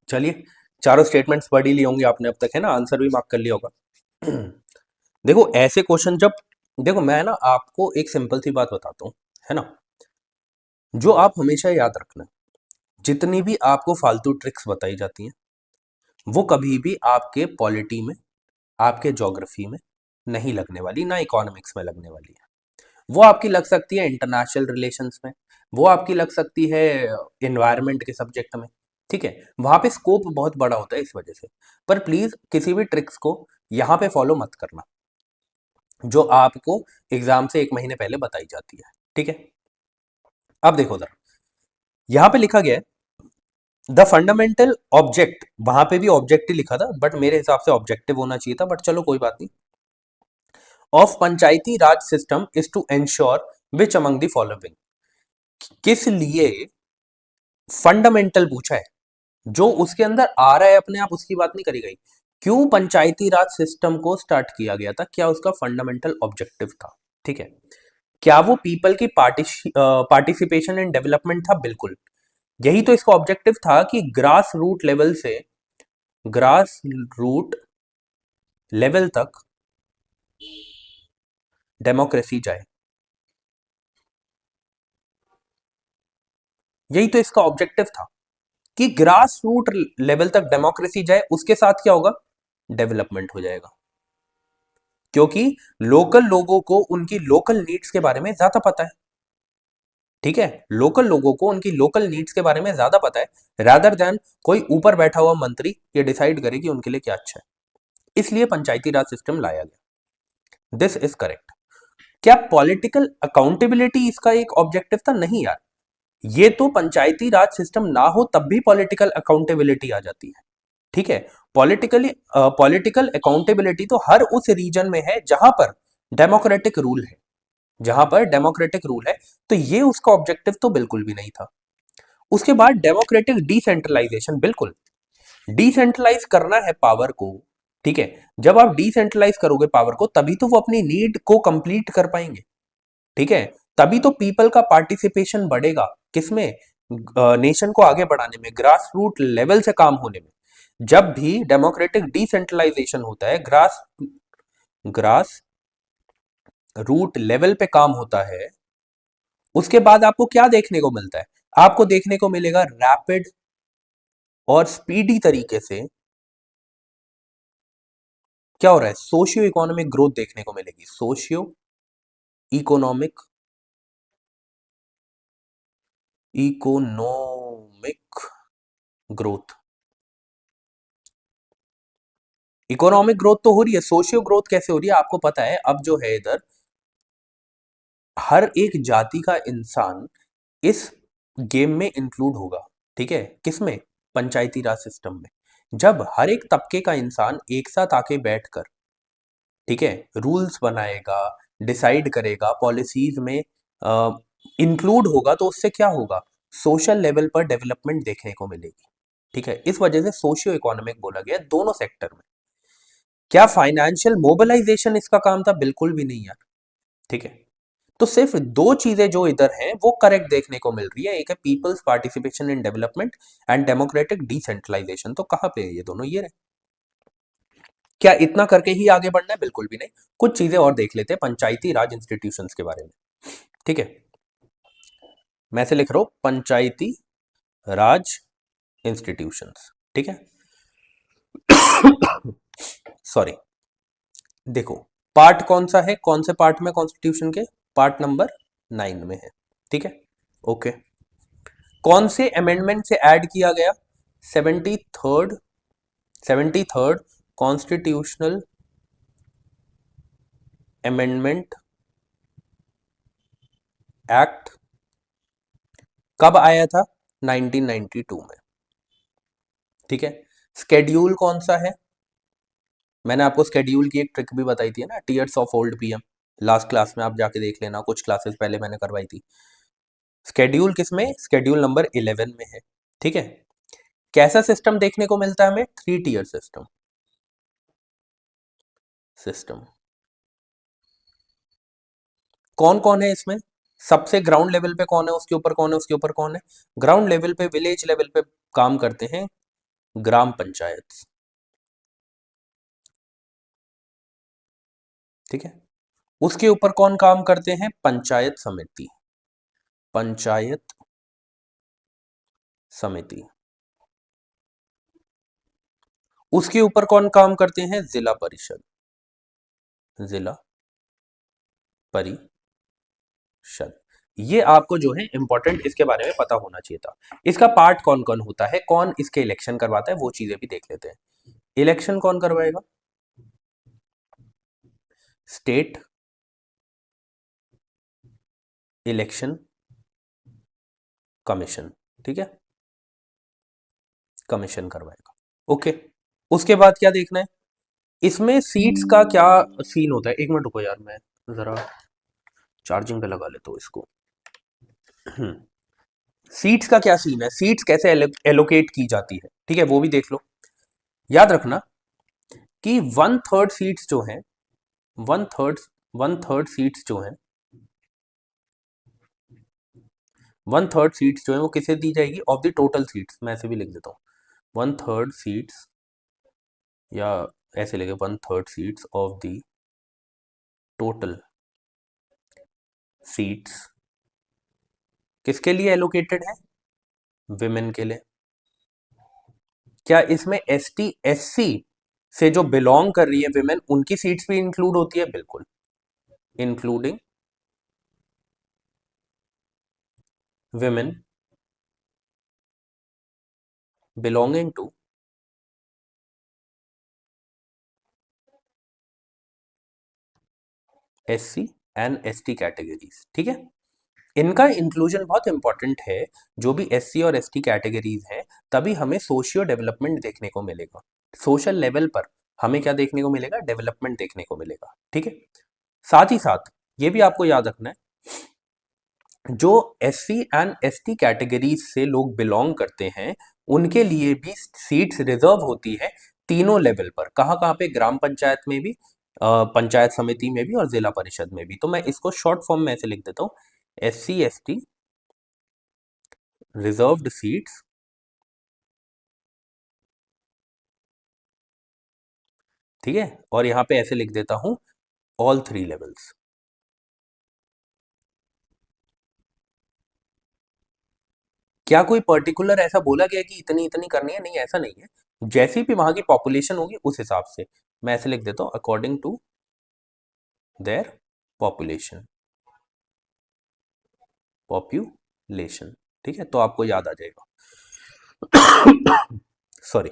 चलिए, चारों स्टेटमेंट्स पढ़ ही लिए होंगे आपने अब तक, है ना, आंसर भी मार्क कर लिया होगा। देखो ऐसे क्वेश्चन जब, देखो मैं ना आपको एक सिंपल सी बात बताता हूँ, है ना, जो आप हमेशा याद रखना, जितनी भी आपको फालतू ट्रिक्स बताई जाती हैं, वो कभी भी आपके पॉलिटी में, आपके ज्योग्राफी में नहीं लगने वाली, ना इकोनॉमिक्स में लगने वाली है। वो आपकी लग सकती है इंटरनेशनल रिलेशंस में, वो आपकी लग सकती है एनवायरनमेंट के सब्जेक्ट में। ठीक है, वहां पे स्कोप बहुत बड़ा होता है इस वजह से। पर प्लीज किसी भी ट्रिक्स को यहाँ पे फॉलो मत करना जो आपको एग्जाम से 1 महीने पहले बताई जाती है। ठीक है, अब देखो जरा, यहां पे लिखा गया है द फंडामेंटल ऑब्जेक्ट, वहां पे भी ऑब्जेक्ट ही लिखा था बट मेरे हिसाब से ऑब्जेक्टिव होना चाहिए था, बट चलो कोई बात नहीं। Of Panchayati Raj system is to ensure which among the following, किस लिए फंडामेंटल पूछा है, जो उसके अंदर आ रहा है अपने आप उसकी बात नहीं करी गई। क्यों पंचायती राज सिस्टम को स्टार्ट किया गया था, क्या उसका फंडामेंटल ऑब्जेक्टिव था, ठीक है। क्या वो पीपल की पार्टिसिपेशन एंड डेवलपमेंट था, बिल्कुल। यही तो इसका ऑब्जेक्टिव था कि ग्रास रूट लेवल से ग्रास रूट लेवल तक डेमोक्रेसी जाए, यही तो इसका ऑब्जेक्टिव था कि ग्रास रूट लेवल तक डेमोक्रेसी जाए, उसके साथ क्या होगा, डेवलपमेंट हो जाएगा। क्योंकि लोकल लोगों को उनकी लोकल नीड्स के बारे में ज्यादा पता है, ठीक है। लोकल लोगों को उनकी लोकल नीड्स के बारे में ज्यादा पता है रादर देन कोई ऊपर बैठा हुआ मंत्री ये डिसाइड करे कि उनके लिए क्या अच्छा है। इसलिए पंचायती राज सिस्टम लाया गया, दिस इज करेक्ट। क्या पॉलिटिकल अकाउंटेबिलिटी इसका एक ऑब्जेक्टिव था, नहीं यार। ये तो पंचायती राज सिस्टम ना हो तब भी पॉलिटिकल अकाउंटेबिलिटी आ जाती है, ठीक है। पॉलिटिकल अकाउंटेबिलिटी तो हर उस रीजन में है जहां पर डेमोक्रेटिक रूल है, जहां पर डेमोक्रेटिक रूल है। तो ये उसका ऑब्जेक्टिव तो बिल्कुल भी नहीं था। उसके बाद डेमोक्रेटिक डिसेंट्रलाइजेशन, बिल्कुल डिसेंट्रलाइज करना है पावर को, ठीक है। जब आप डिसेंट्रलाइज करोगे पावर को तभी तो वो अपनी नीड को कंप्लीट कर पाएंगे, ठीक है। तभी तो पीपल का पार्टिसिपेशन बढ़ेगा, किसमें, नेशन को आगे बढ़ाने में, ग्रास रूट लेवल से काम होने में। जब भी डेमोक्रेटिक डिसेंट्रलाइजेशन होता है, ग्रास ग्रास रूट लेवल पे काम होता है, उसके बाद आपको क्या देखने को मिलता है, आपको देखने को मिलेगा रैपिड और स्पीडी तरीके से क्या हो रहा है, सोशियो इकोनॉमिक ग्रोथ देखने को मिलेगी, socio economic economic growth. Economic growth तो हो रही है, सोशियो ग्रोथ कैसे हो रही है आपको पता है। अब जो है इधर हर एक जाति का इंसान इस गेम में इंक्लूड होगा, ठीक है, किसमें, पंचायती राज सिस्टम में। जब हर एक तबके का इंसान एक साथ आके बैठकर, ठीक है, रूल्स बनाएगा, डिसाइड करेगा, पॉलिसीज में इंक्लूड होगा, तो उससे क्या होगा, सोशल लेवल पर डेवलपमेंट देखने को मिलेगी, ठीक है। इस वजह से सोशियो इकोनॉमिक बोला गया दोनों सेक्टर में। क्या फाइनेंशियल मोबिलाइजेशन इसका काम था, बिल्कुल भी नहीं यार, ठीक है। तो सिर्फ दो चीजें जो इधर हैं वो करेक्ट देखने को मिल रही है, एक है people's participation in development and democratic decentralisation. तो कहां पे है ये दोनों, ये रहे। क्या इतना करके ही आगे बढ़ना है, बिल्कुल भी नहीं। कुछ चीजें और देख लेते हैं पंचायती राज इंस्टीट्यूशंस के बारे में, ठीक है। मैं से लिख रहा हूं पंचायती राज इंस्टीट्यूशंस, ठीक है। सॉरी, देखो पार्ट कौन सा है, कौन से पार्ट में कॉन्स्टिट्यूशन के, पार्ट नंबर 9 में है, ठीक है, ओके। कौन से अमेंडमेंट से ऐड किया गया, 73rd 73rd constitutional amendment act कब आया था, 1992 में, ठीक है। स्केड्यूल कौन सा है, मैंने आपको स्केड्यूल की एक ट्रिक भी बताई थी ना, tears of old PM, last class में आप जाके देख लेना, कुछ क्लासेस पहले मैंने करवाई थी। स्केड्यूल किसमें, स्केड्यूल नंबर 11 में है, ठीक है। कैसा सिस्टम देखने को मिलता है हमें, 3 टीयर सिस्टम, सिस्टम कौन कौन है इसमें, सबसे ग्राउंड लेवल पे कौन है, उसके ऊपर कौन है, उसके ऊपर कौन है, ग्राउंड लेवल पे, विलेज लेवल पे काम करते हैं ग्राम पंचायत, ठीक है। उसके ऊपर कौन काम करते हैं, पंचायत समिति, पंचायत समिति। उसके ऊपर कौन काम करते हैं, जिला परिषद, जिला परिषद। ये आपको जो है इंपॉर्टेंट इसके बारे में पता होना चाहिए था। इसका पार्ट कौन कौन होता है, कौन इसके इलेक्शन करवाता है, वो चीजें भी देख लेते हैं। इलेक्शन कौन करवाएगा, स्टेट इलेक्शन कमीशन, ठीक है, कमीशन करवाएगा। ओके, उसके बाद क्या देखना है, इसमें सीट्स का क्या सीन होता है। एक मिनट रुको यार, मैं जरा चार्जिंग पे लगा लेता हूँ इसको। सीट्स का क्या सीन है, सीट्स कैसे एलोकेट की जाती है, ठीक है, वो भी देख लो। याद रखना कि वन थर्ड सीट्स जो हैं, one third one third seats जो हैं, वन थर्ड सीट्स जो है वो किसे दी जाएगी, ऑफ द टोटल सीट्स। मैं ऐसे भी लिख देता हूँ, वन थर्ड सीट्स, या ऐसे लिखे one third seats of the total seats किसके लिए एलोकेटेड है, विमेन के लिए। क्या इसमें एस टी एस सी से जो बिलोंग कर रही है विमेन, उनकी सीट्स भी इंक्लूड होती है, बिल्कुल, including women belonging to S C and S T categories, ठीक है। इनका इंक्लूजन बहुत इंपॉर्टेंट है, जो भी एस सी और एस टी कैटेगरीज हैं, तभी हमें सोशियो डेवलपमेंट देखने को मिलेगा। सोशल लेवल पर हमें क्या देखने को मिलेगा, डेवलपमेंट देखने को मिलेगा, ठीक है। साथ ही साथ ये भी आपको याद रखना है, जो S C and S T categories से लोग बिलोंग करते हैं, उनके लिए भी सीट्स रिजर्व होती है तीनों लेवल पर। कहाँ कहाँ पे, ग्राम पंचायत में भी, पंचायत समिति में भी, और जिला परिषद में भी। तो मैं इसको शॉर्ट फॉर्म में ऐसे लिख देता हूँ, S C S T reserved seats, ठीक है, और यहां पे ऐसे लिख देता हूं, ऑल थ्री लेवल्स। क्या कोई पर्टिकुलर ऐसा बोला गया कि इतनी इतनी करनी है, नहीं, ऐसा नहीं है, जैसी भी वहां की पॉपुलेशन होगी उस हिसाब से। मैं ऐसे लिख देता हूं, according to their population, population, ठीक है, तो आपको याद आ जाएगा। सॉरी,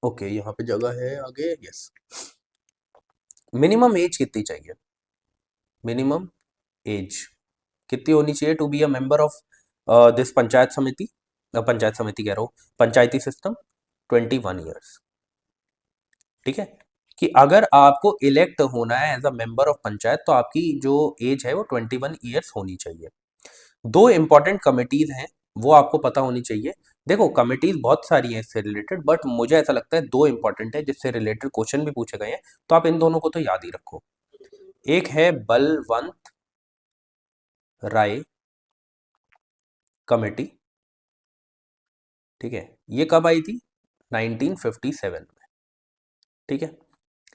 ओके, यहाँ पे जगह है आगे, यस। मिनिमम एज कितनी चाहिए, मिनिमम एज कितनी होनी चाहिए to be a member of this panchayat samiti, panchayat समिति कह रहा हूँ, पंचायती सिस्टम, 21 ईयर्स, ठीक है। कि अगर आपको इलेक्ट होना है as a member of panchayat, तो आपकी जो एज है वो 21 ईयर्स होनी चाहिए। दो इंपॉर्टेंट कमिटीज हैं, वो आपको पता होनी चाहिए। देखो, कमिटीज बहुत सारी हैं इससे रिलेटेड, बट मुझे ऐसा लगता है दो इंपॉर्टेंट है जिससे रिलेटेड क्वेश्चन भी पूछे गए हैं, तो आप इन दोनों को तो याद ही रखो। एक है बलवंत राय कमेटी, ठीक है, ये कब आई थी, 1957 में, ठीक है।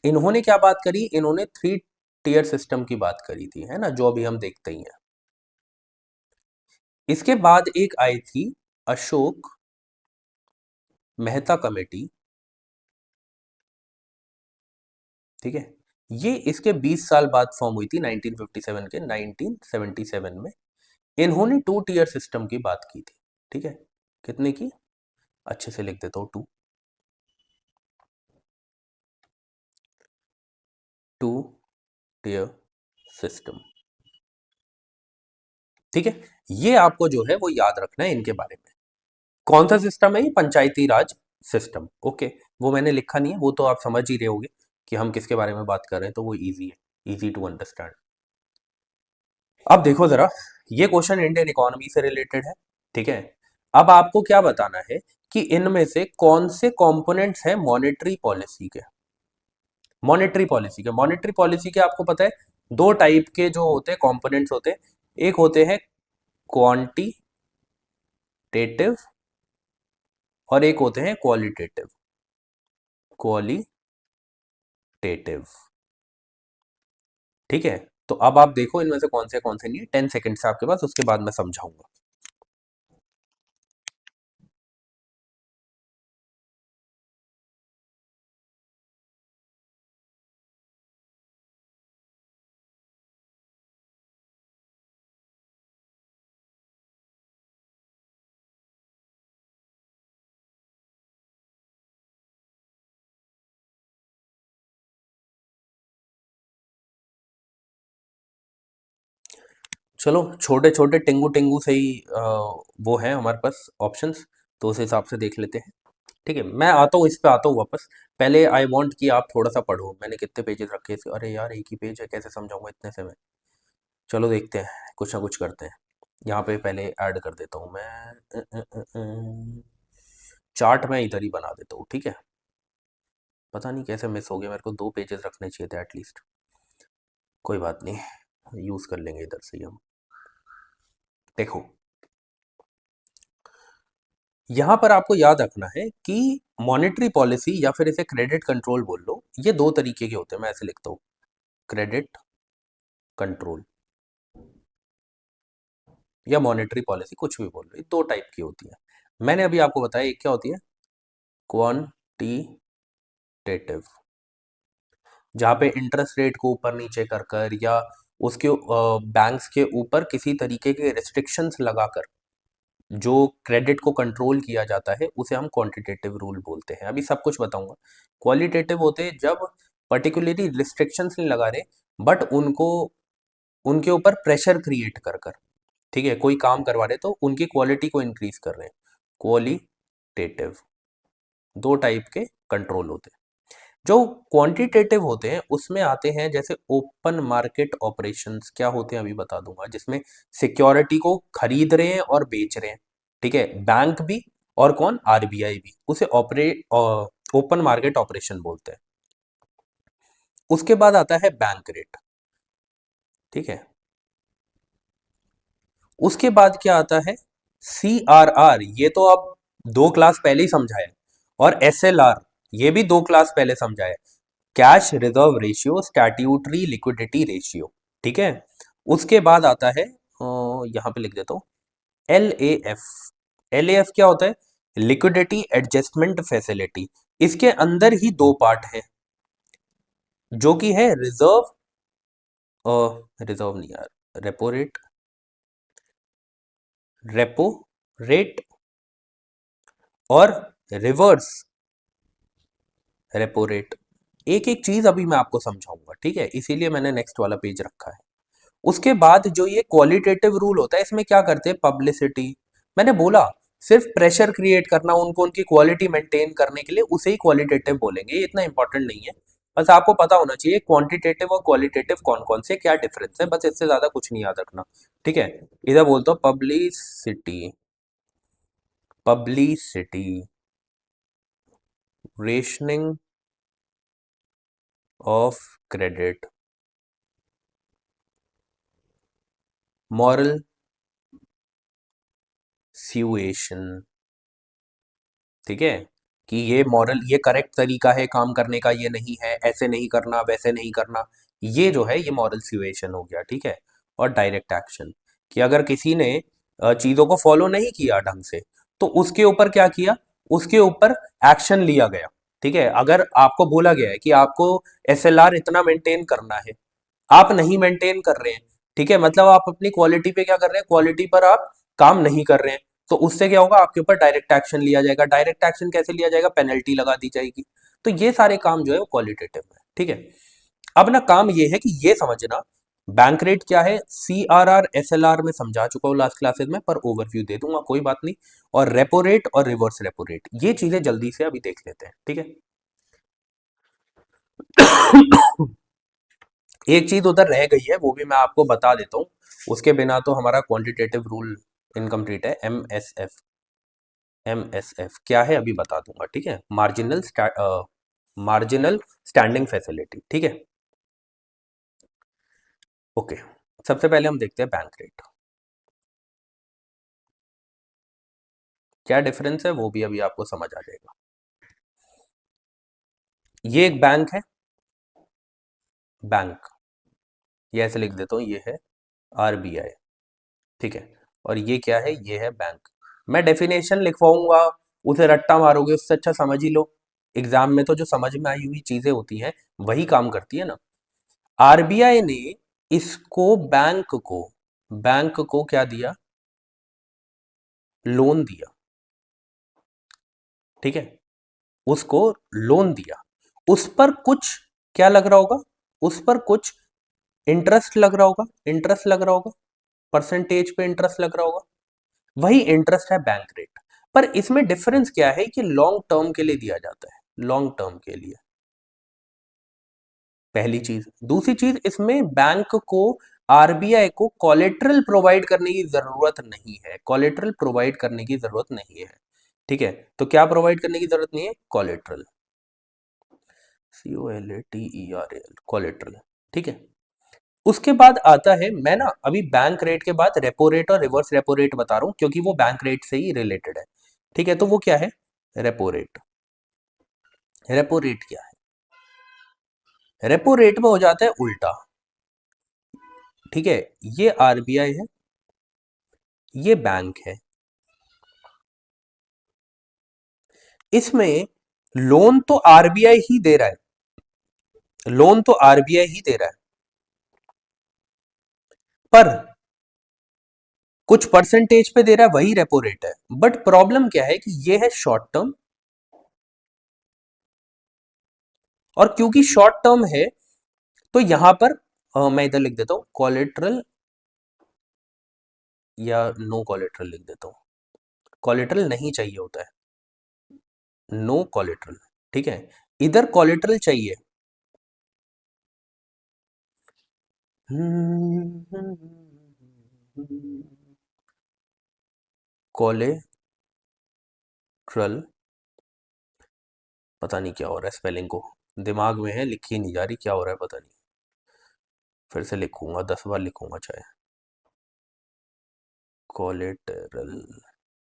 इन्होंने क्या बात करी, इन्होंने 3 टियर सिस्टम की बात करी थी, है ना, जो अभी हम देखते ही हैं। इसके बाद एक आई थी अशोक मेहता कमेटी, ठीक है, ये इसके 20 साल बाद फॉर्म हुई थी, 1957 के 1977 में। इन्होंने 2 टियर सिस्टम की बात की थी, ठीक है, कितने की, अच्छे से लिख देता हूं, 2 टियर सिस्टम, ठीक है। ये आपको जो है वो याद रखना है इनके बारे में। कौन सा सिस्टम है ये, पंचायती राज सिस्टम, ओके। वो मैंने लिखा नहीं है, वो तो आप समझ ही रहे होगे कि हम किसके बारे में बात कर रहे हैं, तो वो इजी है, इजी टू अंडरस्टैंड। अब देखो जरा, ये क्वेश्चन इंडियन इकोनॉमी से रिलेटेड है, ठीक है। अब आपको क्या बताना है कि इनमें से कौन से कंपोनेंट्स हैं मॉनेटरी पॉलिसी के। मॉनेटरी पॉलिसी के आपको पता है, दो टाइप के जो होते हैं कंपोनेंट्स होते हैं, एक होते हैं क्वांटिटेटिव और एक होते हैं क्वालिटेटिव, क्वालिटेटिव, ठीक है। तो अब आप देखो इनमें से कौन से नहीं है, 10 सेकेंड से आपके पास, उसके बाद मैं समझाऊंगा। चलो छोटे छोटे टेंगू टेंगू से ही वो है हमारे पास ऑप्शंस, तो उस हिसाब से देख लेते हैं। ठीक है, मैं आता हूँ, इस पे आता हूँ वापस। पहले आई वांट कि आप थोड़ा सा पढ़ो, मैंने कितने पेजेस रखे हैं अरे यार एक ही पेज है, कैसे समझाऊंगा इतने से मैं। चलो देखते हैं, कुछ ना कुछ करते हैं। यहाँ पे पहले ऐड कर देता हूँ मैं, चार्ट मैं इधर ही बना देता हूँ, ठीक है। पता नहीं कैसे मिस हो गया, मेरे को 2 पेजेस रखने चाहिए थे एटलीस्ट। कोई बात नहीं, यूज़ कर लेंगे इधर से ही हम। देखो, यहाँ पर आपको याद रखना है कि मॉनेटरी पॉलिसी या फिर इसे क्रेडिट कंट्रोल बोल लो, ये 2 तरीके के होते हैं, मैं ऐसे लिखता हूँ, क्रेडिट कंट्रोल या मॉनेटरी पॉलिसी, कुछ भी बोल लो, ये 2 टाइप की होती है। मैंने अभी आपको बताया एक क्या होती है, क्वांटिटेटिव, जहाँ पे इंटरेस्ट रेट को ऊपर नीचे कर कर या उसके बैंक्स के ऊपर किसी तरीके के रिस्ट्रिक्शंस लगाकर जो क्रेडिट को कंट्रोल किया जाता है, उसे हम क्वांटिटेटिव रूल बोलते हैं। अभी सब कुछ बताऊंगा। क्वालिटेटिव होते हैं जब पर्टिकुलरली रिस्ट्रिक्शंस नहीं लगा रहे, बट उनको उनके ऊपर प्रेशर क्रिएट कर कर, ठीक है, कोई काम करवा रहे तो उनकी क्वालिटी को इंक्रीज कर रहे हैं। क्वालिटेटिव, 2 टाइप के कंट्रोल होते हैं। जो क्वांटिटेटिव होते हैं उसमें आते हैं जैसे ओपन मार्केट ऑपरेशंस, क्या होते हैं अभी बता दूंगा, जिसमें सिक्योरिटी को खरीद रहे हैं और बेच रहे हैं, ठीक है, बैंक भी और कौन, आरबीआई भी, उसे ऑपरेट ओपन मार्केट ऑपरेशन बोलते हैं। उसके बाद आता है बैंक रेट, ठीक है। उसके बाद क्या आता है, CRR, ये तो अब 2 क्लास पहले ही समझाया, और SLR, ये भी 2 क्लास पहले समझाया, cash reserve ratio, statutory liquidity ratio, ठीक है। उसके बाद आता है, यहां पे लिख देता हूं, LAF। LAF क्या होता है, लिक्विडिटी एडजस्टमेंट फैसिलिटी। इसके अंदर ही 2 पार्ट है, जो कि है रिजर्व, रिजर्व नहीं यार, रेपो रेट, रेपो रेट और रिवर्स रेपो रेट। एक एक चीज अभी मैं आपको समझाऊंगा, ठीक है, इसीलिए मैंने नेक्स्ट वाला पेज रखा है। उसके बाद जो ये क्वालिटेटिव रूल होता है, इसमें क्या करते हैं, पब्लिसिटी, मैंने बोला सिर्फ प्रेशर क्रिएट करना उनको उनकी क्वालिटी मेंटेन करने के लिए, उसे ही क्वालिटेटिव बोलेंगे, ये इतना इंपॉर्टेंट नहीं है। बस आपको पता होना चाहिए क्वांटिटेटिव और क्वालिटेटिव कौन कौन से, क्या डिफरेंस है, बस इससे ज्यादा कुछ नहीं याद रखना, ठीक है। इधर बोलता हूँ publicity, publicity, rationing of credit, moral situation, ठीक है, कि ये मॉरल, ये करेक्ट तरीका है काम करने का, ये नहीं है, ऐसे नहीं करना वैसे नहीं करना, ये जो है ये मॉरल सिचुएशन हो गया, ठीक है। और डायरेक्ट एक्शन, कि अगर किसी ने चीजों को फॉलो नहीं किया ढंग से, तो उसके ऊपर क्या किया, उसके ऊपर एक्शन लिया गया, ठीक है। अगर आपको बोला गया है कि आपको SLR इतना मेंटेन करना है, आप नहीं मेंटेन कर रहे हैं, ठीक है, मतलब आप अपनी क्वालिटी पे क्या कर रहे हैं, क्वालिटी पर आप काम नहीं कर रहे हैं, तो उससे क्या होगा, आपके ऊपर डायरेक्ट एक्शन लिया जाएगा। डायरेक्ट एक्शन कैसे लिया जाएगा, पेनल्टी लगा दी जाएगी। तो ये सारे काम जो है वो क्वालिटेटिव है, ठीक है। अब ना काम ये है कि ये समझना बैंक रेट क्या है, CRR SLR में समझा चुका हूँ लास्ट क्लासेस में, पर ओवरव्यू दे दूंगा, कोई बात नहीं। और रेपो रेट और रिवर्स रेपो रेट, ये चीजें जल्दी से अभी देख लेते हैं, ठीक है। एक चीज उधर रह गई है, वो भी मैं आपको बता देता हूँ, उसके बिना तो हमारा क्वांटिटेटिव रूल इनकम्प्लीट है। MSF, MSF क्या है अभी बता दूंगा, ठीक है, मार्जिनल स्टैंडिंग फैसिलिटी, ठीक है। ओके, सबसे पहले हम देखते हैं बैंक रेट, क्या डिफरेंस है वो भी अभी आपको समझ आ जाएगा। ये एक बैंक है, बैंक, ये ऐसे लिख देता हूँ, ये है RBI, ठीक है। और ये क्या है, ये है बैंक। मैं डेफिनेशन लिखवाऊंगा, उसे रट्टा मारोगे, उससे अच्छा समझ ही लो। एग्जाम में तो जो समझ में आई हुई चीजें होती हैं वही काम करती है ना। RBI ने इसको, बैंक को क्या दिया, लोन दिया, ठीक है, उसको लोन दिया। उस पर कुछ क्या लग रहा होगा, उस पर कुछ इंटरेस्ट लग रहा होगा, इंटरेस्ट लग रहा होगा, परसेंटेज पे इंटरेस्ट लग रहा होगा, वही इंटरेस्ट है बैंक रेट। पर इसमें डिफरेंस क्या है कि लॉन्ग टर्म के लिए दिया जाता है, लॉन्ग टर्म के लिए, पहली चीज। दूसरी चीज, इसमें बैंक को, आरबीआई को कोलेटरल प्रोवाइड करने की जरूरत नहीं है, कोलेटरल प्रोवाइड करने की जरूरत नहीं है। ठीक है, तो क्या प्रोवाइड करने की जरूरत नहीं है? Collateral, COLATERAL, collateral. ठीक है, उसके बाद आता है, मैं ना अभी बैंक रेट के बाद रेपो रेट और रिवर्स रेपो रेट बता रहा हूं क्योंकि वो बैंक रेट से ही रिलेटेड है। ठीक है, तो वो क्या है? Repo rate. रेपो रेट क्या है? रेपो रेट में हो जाता है उल्टा। ठीक है, ये आरबीआई है, ये बैंक है, इसमें लोन तो आरबीआई ही दे रहा है, लोन तो आरबीआई ही दे रहा है, पर कुछ परसेंटेज पे दे रहा है, वही रेपो रेट है। बट प्रॉब्लम क्या है कि ये है शॉर्ट टर्म, और क्योंकि शॉर्ट टर्म है तो यहां पर मैं इधर लिख देता हूं कोलेट्रल, या नो कोलेट्रल लिख देता हूं। कोलेट्रल नहीं चाहिए होता है, नो कोलेट्रल। ठीक है, इधर कोलेट्रल चाहिए। कोलेट्रल, पता नहीं क्या हो रहा है, स्पेलिंग को दिमाग में है, लिखी नहीं जा रही, क्या हो रहा है पता नहीं। फिर से लिखूंगा, 10 बार लिखूंगा चाहे। कोलेटरल,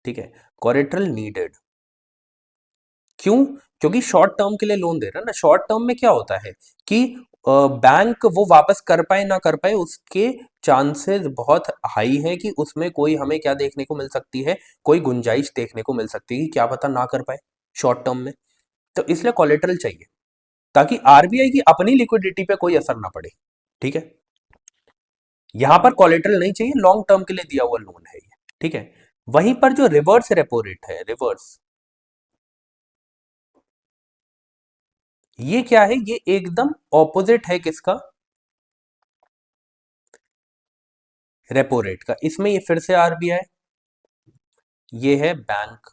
ठीक है, कोलेटरल नीडेड। क्यों? क्योंकि शॉर्ट टर्म के लिए लोन दे रहा है ना। शॉर्ट टर्म में क्या होता है कि बैंक वो वापस कर पाए ना कर पाए, उसके चांसेस बहुत हाई है कि उसमें कोई हमें क्या देखने को मिल सकती है, कोई गुंजाइश देखने को मिल सकती है कि क्या पता ना कर पाए शॉर्ट टर्म में। तो इसलिए कोलेटरल चाहिए ताकि आरबीआई की अपनी लिक्विडिटी पे कोई असर ना पड़े। ठीक है, यहां पर कोलेटरल नहीं चाहिए, लॉन्ग टर्म के लिए दिया हुआ लोन है ये। ठीक है, वहीं पर जो रिवर्स रेपो रेट है, रिवर्स, ये क्या है? ये एकदम ऑपोजिट है किसका? रेपो रेट का। इसमें ये फिर से आरबीआई, ये है बैंक।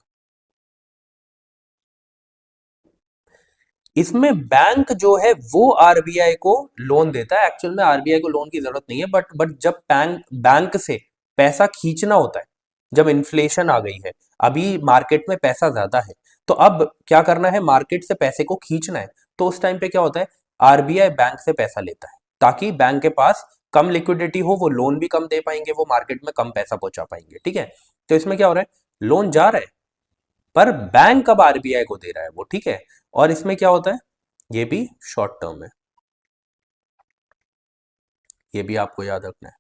इसमें बैंक जो है वो आरबीआई को लोन देता है। एक्चुअल में आरबीआई को लोन की जरूरत नहीं है, बट जब बैंक बैंक से पैसा खींचना होता है, जब इन्फ्लेशन आ गई है, अभी मार्केट में पैसा ज्यादा है, तो अब क्या करना है? मार्केट से पैसे को खींचना है। तो उस टाइम पे क्या होता है? आरबीआई बैंक से पैसा लेता है ताकि बैंक के पास कम लिक्विडिटी हो, वो लोन भी कम दे पाएंगे, वो मार्केट में कम पैसा पहुंचा पाएंगे। ठीक है, तो इसमें क्या हो रहा है? लोन जा रहा है, पर बैंक अब आरबीआई को दे रहा है वो। ठीक है, और इसमें क्या होता है? ये भी शॉर्ट टर्म है, ये भी आपको याद रखना है।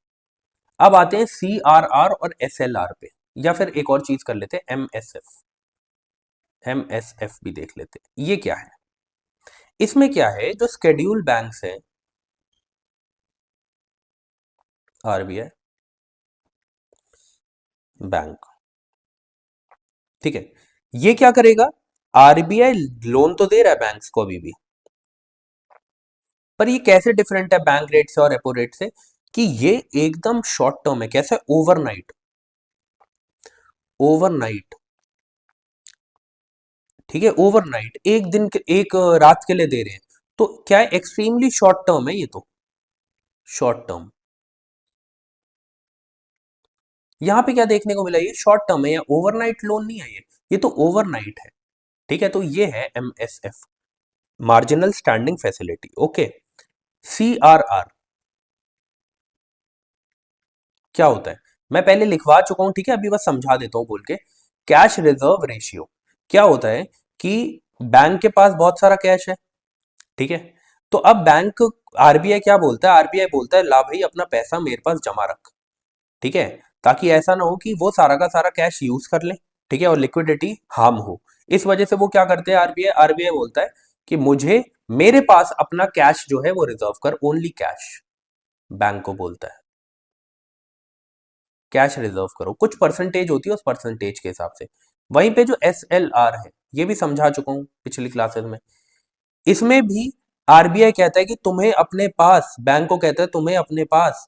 अब आते हैं CRR और SLR पे, या फिर एक और चीज कर लेते हैं, MSF। MSF भी देख लेते हैं, ये क्या है? इसमें क्या है, जो स्केड्यूल बैंक्स हैं, आरबीआई बैंक, ठीक है, ये क्या करेगा? आरबीआई लोन तो दे रहा है बैंक्स को अभी भी, पर ये कैसे डिफरेंट है बैंक रेट से और रेपो रेट से? कि ये एकदम शॉर्ट टर्म है। कैसे? Overnight, overnight. ठीक है, ओवरनाइट, एक दिन के, एक रात के लिए दे रहे हैं, तो क्या है? एक्सट्रीमली शॉर्ट टर्म है ये तो, शॉर्ट टर्म। यहां पे क्या देखने को मिला? ये शॉर्ट टर्म है, या ओवरनाइट लोन नहीं है ये तो ओवरनाइट है। ठीक है, तो ये है MSF, marginal standing facility. Okay, CRR क्या होता है? मैं पहले लिखवा चुका हूं, ठीक है, अभी बस समझा देता हूं बोल के। कैश रिजर्व रेशियो क्या होता है कि बैंक के पास बहुत सारा कैश है, ठीक है, तो अब बैंक, आरबीआई क्या बोलता है? आरबीआई बोलता है ला भाई अपना पैसा मेरे पास जमा रख। ठीक है, ताकि ऐसा ना हो कि वो सारा का सारा कैश यूज कर ले, ठीक है, और लिक्विडिटी हार्म हो। इस वजह से वो क्या करते हैं? आरबीआई आरबीआई बोलता है कि मुझे, मेरे पास अपना कैश जो है वो रिजर्व कर, ओनली कैश। बैंक को बोलता है कैश रिजर्व करो, कुछ परसेंटेज होती है, उस परसेंटेज के हिसाब से। वहीं पे जो SLR है, ये भी समझा चुका हूं पिछली क्लासेस में। इसमें भी आरबीआई कहता है कि तुम्हें अपने पास, बैंक को कहता है तुम्हें अपने पास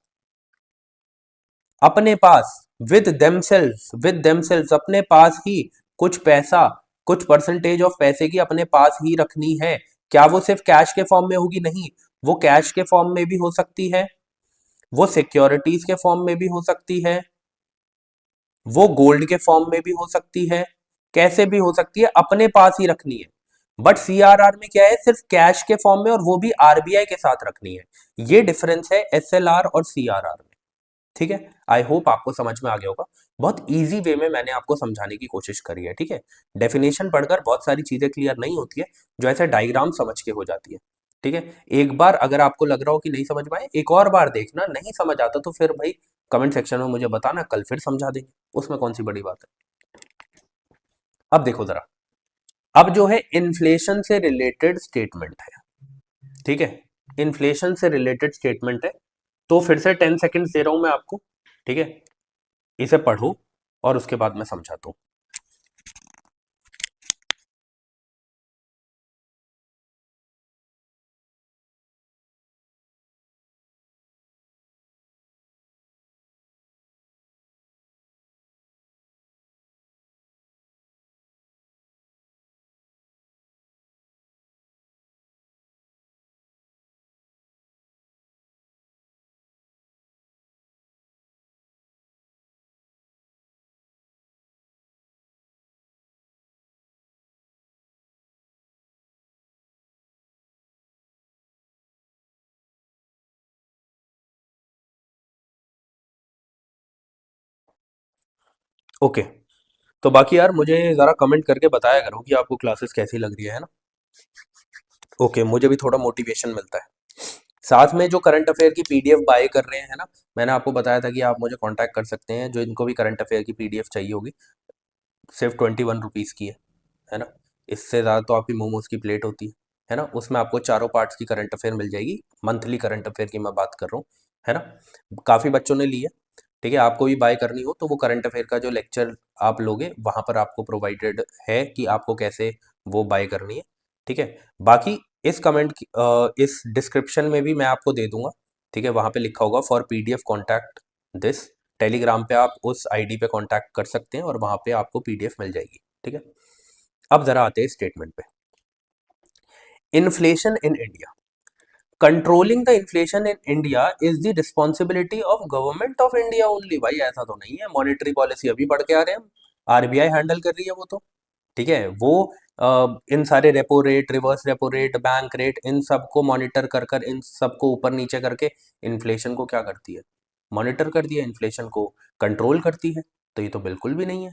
अपने पास विद देमसेल्व्स अपने पास ही कुछ पैसा, कुछ परसेंटेज ऑफ पैसे की अपने पास ही रखनी है। क्या वो सिर्फ कैश के फॉर्म में होगी? नहीं, वो कैश के फॉर्म में भी हो सकती है, वो सिक्योरिटीज के फॉर्म में भी हो सकती है, वो गोल्ड के फॉर्म में भी हो सकती है, कैसे भी हो सकती है, अपने पास ही रखनी है। बट सीआरआर में क्या है, सिर्फ कैश के फॉर्म में, और वो भी आरबीआई के साथ रखनी है। ये डिफरेंस है एसएलआर और सीआरआर में। ठीक है, आई होप आपको समझ में आ गया होगा। बहुत इजी वे में मैंने आपको समझाने की कोशिश करी है। ठीक है, डेफिनेशन पढ़कर बहुत सारी चीजें क्लियर नहीं होती है, जो ऐसे डायग्राम समझ के हो जाती है। ठीक है, एक बार अगर आपको लग रहा हो कि नहीं समझ में आए, एक और बार देखना, नहीं समझ आता तो फिर भाई कमेंट सेक्शन में मुझे बताना, कल फिर समझा देंगे, उसमें कौन सी बड़ी बात है। अब देखो जरा, अब जो है इन्फ्लेशन से रिलेटेड स्टेटमेंट है। ठीक है, इन्फ्लेशन से रिलेटेड स्टेटमेंट है, तो फिर से 10 सेकेंड दे रहा हूं मैं आपको। ठीक है, इसे पढ़ो और उसके बाद मैं समझाता हूं। ओके, तो बाकी यार मुझे ज़रा कमेंट करके बताया करो कि आपको क्लासेस कैसी लग रही है ना। ओके, मुझे भी थोड़ा मोटिवेशन मिलता है। साथ में जो करंट अफेयर की पीडीएफ बाय कर रहे हैं ना, मैंने आपको बताया था कि आप मुझे कांटेक्ट कर सकते हैं, जो इनको भी करंट अफेयर की पीडीएफ चाहिए होगी, सिर्फ 21 रुपीज़ की है ना। इससे ज़्यादा तो आपकी मोमोज की प्लेट होती है ना। उसमें आपको चारों पार्ट्स की करंट अफेयर मिल जाएगी, मंथली करंट अफेयर की मैं बात कर रहा हूँ, है ना। काफ़ी बच्चों ने ली है। ठीक है, आपको भी बाय करनी हो तो वो करंट अफेयर का जो लेक्चर आप लोगे वहाँ पर आपको प्रोवाइडेड है कि आपको कैसे वो बाय करनी है। ठीक है, बाकी इस कमेंट की इस डिस्क्रिप्शन में भी मैं आपको दे दूंगा। ठीक है, वहाँ पे लिखा होगा for PDF contact this. Telegram पे आप उस आईडी पे कांटेक्ट कर सकते हैं और वहाँ पे आपको पीडीएफ मिल जाएगी। ठीक है, अब जरा आते हैं स्टेटमेंट पे। Inflation in India, controlling the inflation in India is the responsibility of government of India only. भाई ऐसा तो नहीं है, मॉनेटरी पॉलिसी अभी बढ़ के आ रहे हैं, आरबीआई हैंडल कर रही है वो तो। ठीक है, वो इन सारे repo rate, reverse repo rate, bank rate, इन सबको मॉनिटर कर कर, इन सबको ऊपर नीचे करके इन्फ्लेशन को क्या करती है, मॉनिटर करती है, इन्फ्लेशन को कंट्रोल करती है। तो ये तो बिल्कुल भी नहीं है।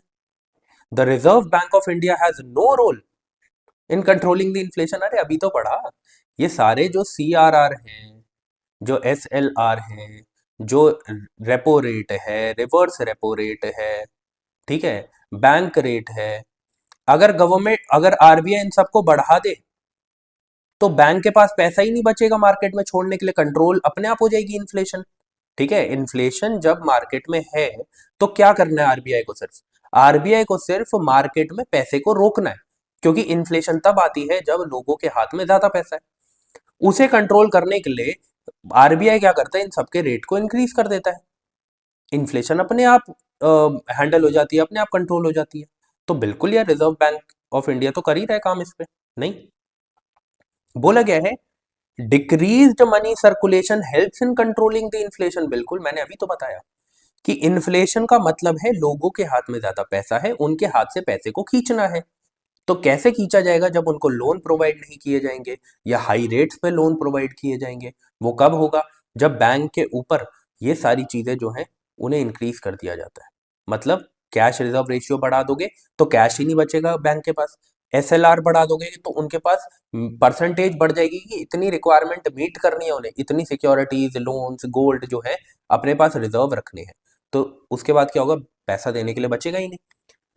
The Reserve Bank of India has no role in controlling the inflation. अरे अभी तो पढ़ा, ये सारे जो सी आर आर हैं, जो एस एल आर है, जो रेपो रेट है, रिवर्स रेपो रेट है, ठीक है, बैंक रेट है, अगर आरबीआई इन सबको बढ़ा दे तो बैंक के पास पैसा ही नहीं बचेगा मार्केट में छोड़ने के लिए, कंट्रोल अपने आप हो जाएगी इन्फ्लेशन। ठीक है, इन्फ्लेशन जब मार्केट में है तो क्या करना है आरबीआई को, सिर्फ आरबीआई को सिर्फ मार्केट में पैसे को रोकना है। क्योंकि इन्फ्लेशन तब आती है जब लोगों के हाथ में ज्यादा पैसा है। उसे कंट्रोल करने के लिए आरबीआई क्या करता है, इन सबके रेट को इंक्रीज कर देता है, इन्फ्लेशन अपने आप हैंडल हो जाती है, अपने आप कंट्रोल हो जाती है। तो बिल्कुल यार, रिजर्व बैंक ऑफ इंडिया तो कर ही रहा है काम इस पे। नहीं, बोला गया है decreased money circulation helps in controlling the inflation. बिल्कुल, मैंने अभी तो बताया कि इन्फ्लेशन का मतलब है लोगों के हाथ में ज्यादा पैसा है, उनके हाथ से पैसे को खींचना है। तो कैसे खींचा जाएगा, जब उनको लोन प्रोवाइड नहीं किए जाएंगे या हाई रेट्स पे लोन प्रोवाइड किए जाएंगे। वो कब होगा, जब बैंक के ऊपर ये सारी चीजें जो हैं उन्हें इंक्रीज कर दिया जाता है। मतलब कैश रिजर्व रेशियो बढ़ा दोगे तो कैश ही नहीं बचेगा बैंक के पास, एसएलआर बढ़ा दोगे तो उनके पास परसेंटेज बढ़ जाएगी कि इतनी रिक्वायरमेंट मीट करनी है उन्हें, इतनी सिक्योरिटीज, लोन्स, गोल्ड जो है अपने पास रिजर्व रखने हैं। तो उसके बाद क्या होगा, पैसा देने के लिए बचेगा ही नहीं।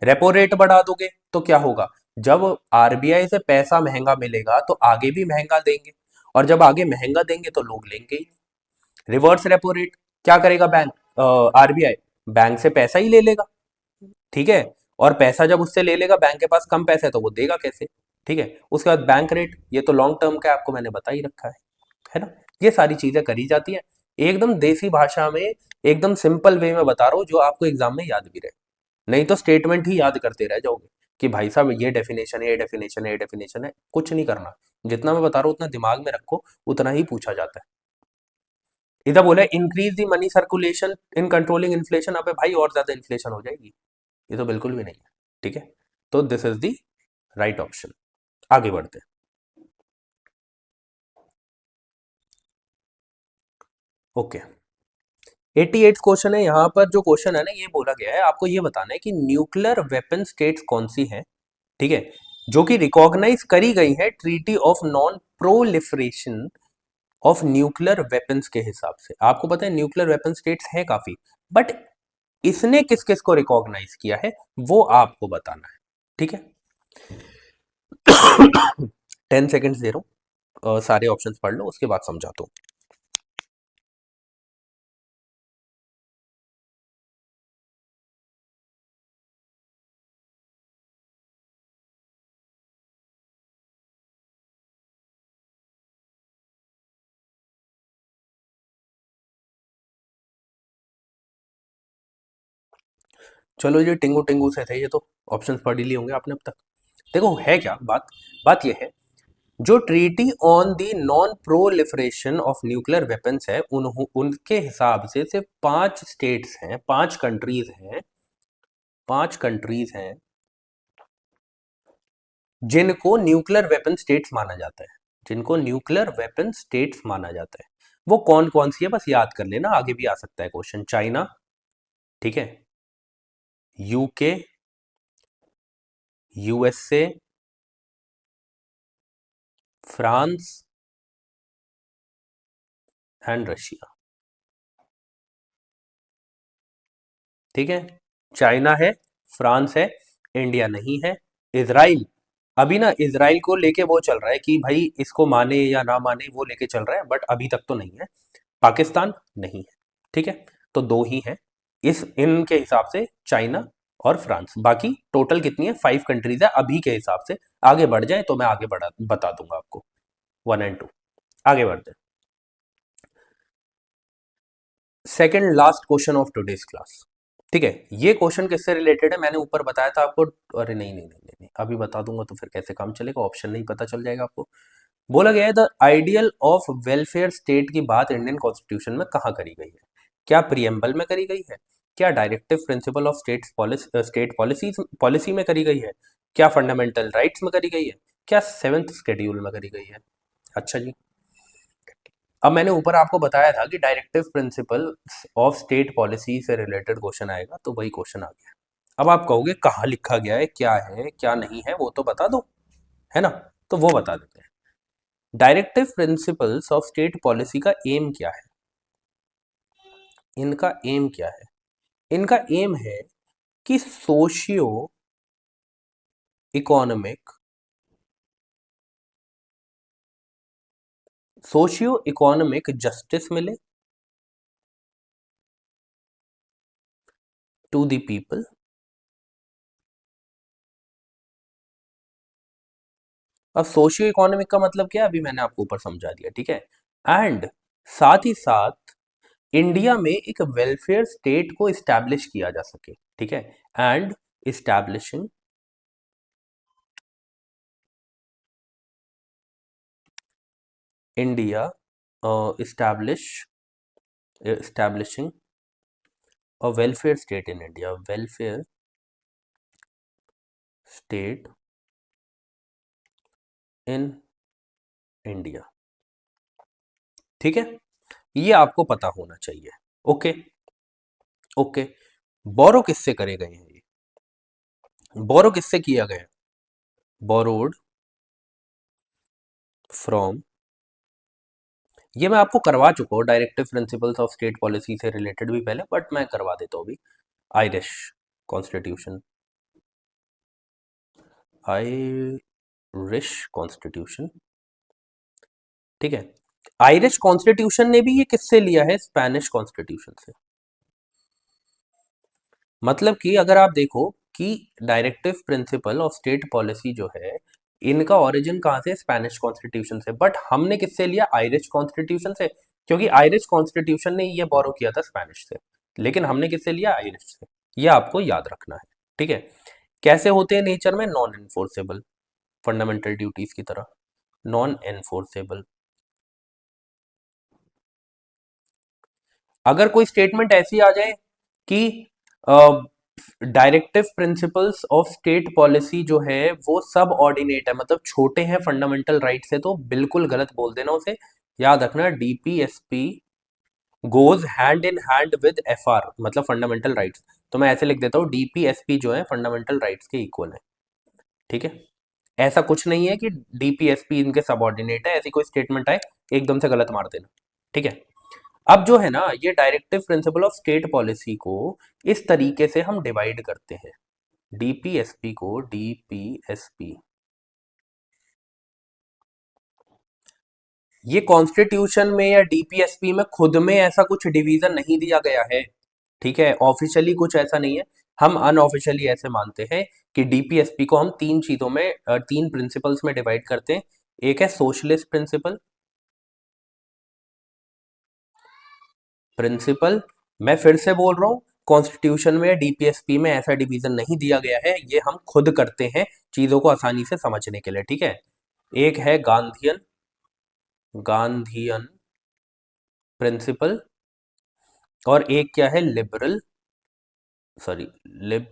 रेपो रेट बढ़ा दोगे तो क्या होगा, जब आरबीआई से पैसा महंगा मिलेगा तो आगे भी महंगा देंगे, और जब आगे महंगा देंगे तो लोग लेंगे ही। रिवर्स रेपो रेट क्या करेगा बैंक, आरबीआई बैंक से पैसा ही ले लेगा। ठीक है, और पैसा जब उससे ले लेगा, बैंक के पास कम पैसा है तो वो देगा कैसे। ठीक है, उसके बाद बैंक रेट, ये तो लॉन्ग टर्म का आपको मैंने बता ही रखा है ना। ये सारी चीजें करी जाती है, एकदम देसी भाषा में, एकदम सिंपल वे में बता रहा हूँ जो आपको एग्जाम में याद भी रहे। नहीं तो स्टेटमेंट ही याद करते रह जाओगे कि भाई साहब ये डेफिनेशन है, ये डेफिनेशन है, ये डेफिनेशन है। कुछ नहीं करना, जितना मैं बता रहा हूँ उतना दिमाग में रखो, उतना ही पूछा जाता है। इधर बोला increase the money circulation in controlling inflation. अबे भाई और ज्यादा इन्फ्लेशन हो जाएगी, ये तो बिल्कुल भी नहीं है। ठीक है, तो this is the right option. आगे बढ़ते हैं। ओके, 88 क्वेश्चन है। यहाँ पर जो क्वेश्चन है ना, ये बोला गया है आपको ये बताना है कि न्यूक्लियर वेपन स्टेट्स कौन सी हैं, ठीक है, जो कि रिकॉग्नाइज करी गई है treaty of non proliferation of nuclear weapons के हिसाब से। आपको पता है न्यूक्लियर वेपन स्टेट्स हैं काफी, बट इसने किस किस को रिकॉग्नाइज किया है वो आपको बताना है। ठीक है, 10 सेकेंड्स दे रहा हूँ, सारे ऑप्शंस पढ़ लो, उसके बाद समझाता हूँ। चलो ये टिंगू टिंगू से थे, ये तो ऑप्शंस पढ़ ही लिए होंगे आपने अब तक। देखो है क्या बात, बात ये है, जो treaty on the non proliferation of nuclear weapons है, उनके हिसाब से सिर्फ 5 स्टेट्स हैं, 5 कंट्रीज हैं, 5 कंट्रीज हैं जिनको न्यूक्लियर वेपन स्टेट्स माना जाता है, जिनको न्यूक्लियर वेपन स्टेट्स माना जाता है। वो कौन कौन सी है बस याद कर लेना, आगे भी आ सकता है क्वेश्चन। चाइना, ठीक है, UK, USA, France and Russia. ठीक है, चाइना है, फ्रांस है, इंडिया नहीं है, इजराइल, अभी ना इजराइल को लेके वो चल रहा है कि भाई इसको माने या ना माने, वो लेके चल रहा है, बट अभी तक तो नहीं है। पाकिस्तान नहीं है। ठीक है, तो 2 ही हैं इस इनके हिसाब से, चाइना और फ्रांस। बाकी टोटल कितनी है, 5 कंट्रीज है अभी के हिसाब से। आगे बढ़ जाए तो मैं आगे बढ़ा बता दूंगा आपको, 1 एंड 2। आगे बढ़ते हैं। Second last question of today's class. ठीक है, ये क्वेश्चन किससे रिलेटेड है, मैंने ऊपर बताया था आपको। अरे नहीं नहीं नहीं नहीं, नहीं अभी बता दूंगा तो फिर कैसे काम चलेगा, ऑप्शन नहीं पता चल जाएगा आपको। बोला गया है the ideal of welfare state की बात इंडियन कॉन्स्टिट्यूशन में कहाँ करी गई है। क्या प्रियम्बल में करी गई है, क्या directive principle of state policy में करी गई है, क्या फंडामेंटल राइट्स में करी गई है, क्या 7th शेड्यूल में करी गई है। अच्छा जी, अब मैंने ऊपर आपको बताया था कि directive principle of state policy से रिलेटेड क्वेश्चन आएगा, तो वही क्वेश्चन आ गया। अब आप कहोगे कहाँ लिखा गया है क्या नहीं है, वो तो बता दो, है ना, तो वो बता देते हैं। Directive principles of state policy का एम क्या है, इनका एम क्या है, इनका एम है कि इकोनॉमिक सोशियो इकोनॉमिक जस्टिस मिले टू द पीपल। अब सोशियो इकोनॉमिक का मतलब क्या है, अभी मैंने आपको ऊपर समझा दिया। ठीक है, एंड साथ ही साथ इंडिया में एक वेलफेयर स्टेट को इस्टेब्लिश किया जा सके। ठीक है, and establishing India, establishing a welfare state in India, welfare state in India। ठीक है, ये आपको पता होना चाहिए। ओके, ओके, बोरो किससे करे गए हैं ये, बोरो किससे किया गया, बोरोड फ्रॉम, ये मैं आपको करवा चुका हूँ directive principles of state policy से रिलेटेड भी पहले, बट मैं करवा देता हूँ अभी। Irish constitution, Irish constitution. ठीक है, आयरिश कॉन्स्टिट्यूशन ने भी ये किससे लिया है, स्पेनिश कॉन्स्टिट्यूशन से। मतलब कि अगर आप देखो कि directive principle of state policy जो है, इनका ओरिजिन कहाँ से, स्पेनिश कॉन्स्टिट्यूशन से, बट हमने किससे लिया, आयरिश कॉन्स्टिट्यूशन से। क्योंकि आयरिश कॉन्स्टिट्यूशन ने ये बोरो किया था स्पेनिश से, लेकिन हमने किससे लिया? आयरिश से। ये आपको याद रखना है, ठीक है। कैसे होते हैं नेचर में? नॉन एनफोर्सेबल, फंडामेंटल ड्यूटीज की तरह, नॉन एनफोर्सेबल। अगर कोई स्टेटमेंट ऐसी आ जाए कि directive principles of state policy जो है वो सब ऑर्डिनेट है, मतलब छोटे हैं फंडामेंटल राइट से, तो बिल्कुल गलत बोल देना उसे। याद रखना, DPSP goes hand in hand with FR, मतलब फंडामेंटल राइट्स। तो मैं ऐसे लिख देता हूँ, डीपीएसपी जो है फंडामेंटल राइट्स के इक्वल है, ठीक है। ऐसा कुछ नहीं है कि डीपीएसपी इनके सबऑर्डिनेट है, ऐसी कोई स्टेटमेंट आए एकदम से गलत मार देना, ठीक है। अब जो है ना, ये directive principle of state policy को इस तरीके से हम डिवाइड करते हैं, डीपीएसपी को, डीपीएसपी, ये कॉन्स्टिट्यूशन में या डीपीएसपी में खुद में ऐसा कुछ डिवीजन नहीं दिया गया है, ठीक है। ऑफिशियली कुछ ऐसा नहीं है, हम अनऑफिशियली ऐसे मानते हैं कि डीपीएसपी को हम तीन चीजों में, तीन प्रिंसिपल्स में डिवाइड करते हैं। एक है सोशलिस्ट प्रिंसिपल, प्रिंसिपल, मैं फिर से बोल रहा हूं, कॉन्स्टिट्यूशन में डीपीएसपी में ऐसा डिवीजन नहीं दिया गया है, ये हम खुद करते हैं चीजों को आसानी से समझने के लिए, ठीक है। एक है गांधीयन, गांधीयन प्रिंसिपल, और एक क्या है? लिबरल, सॉरी, लिब,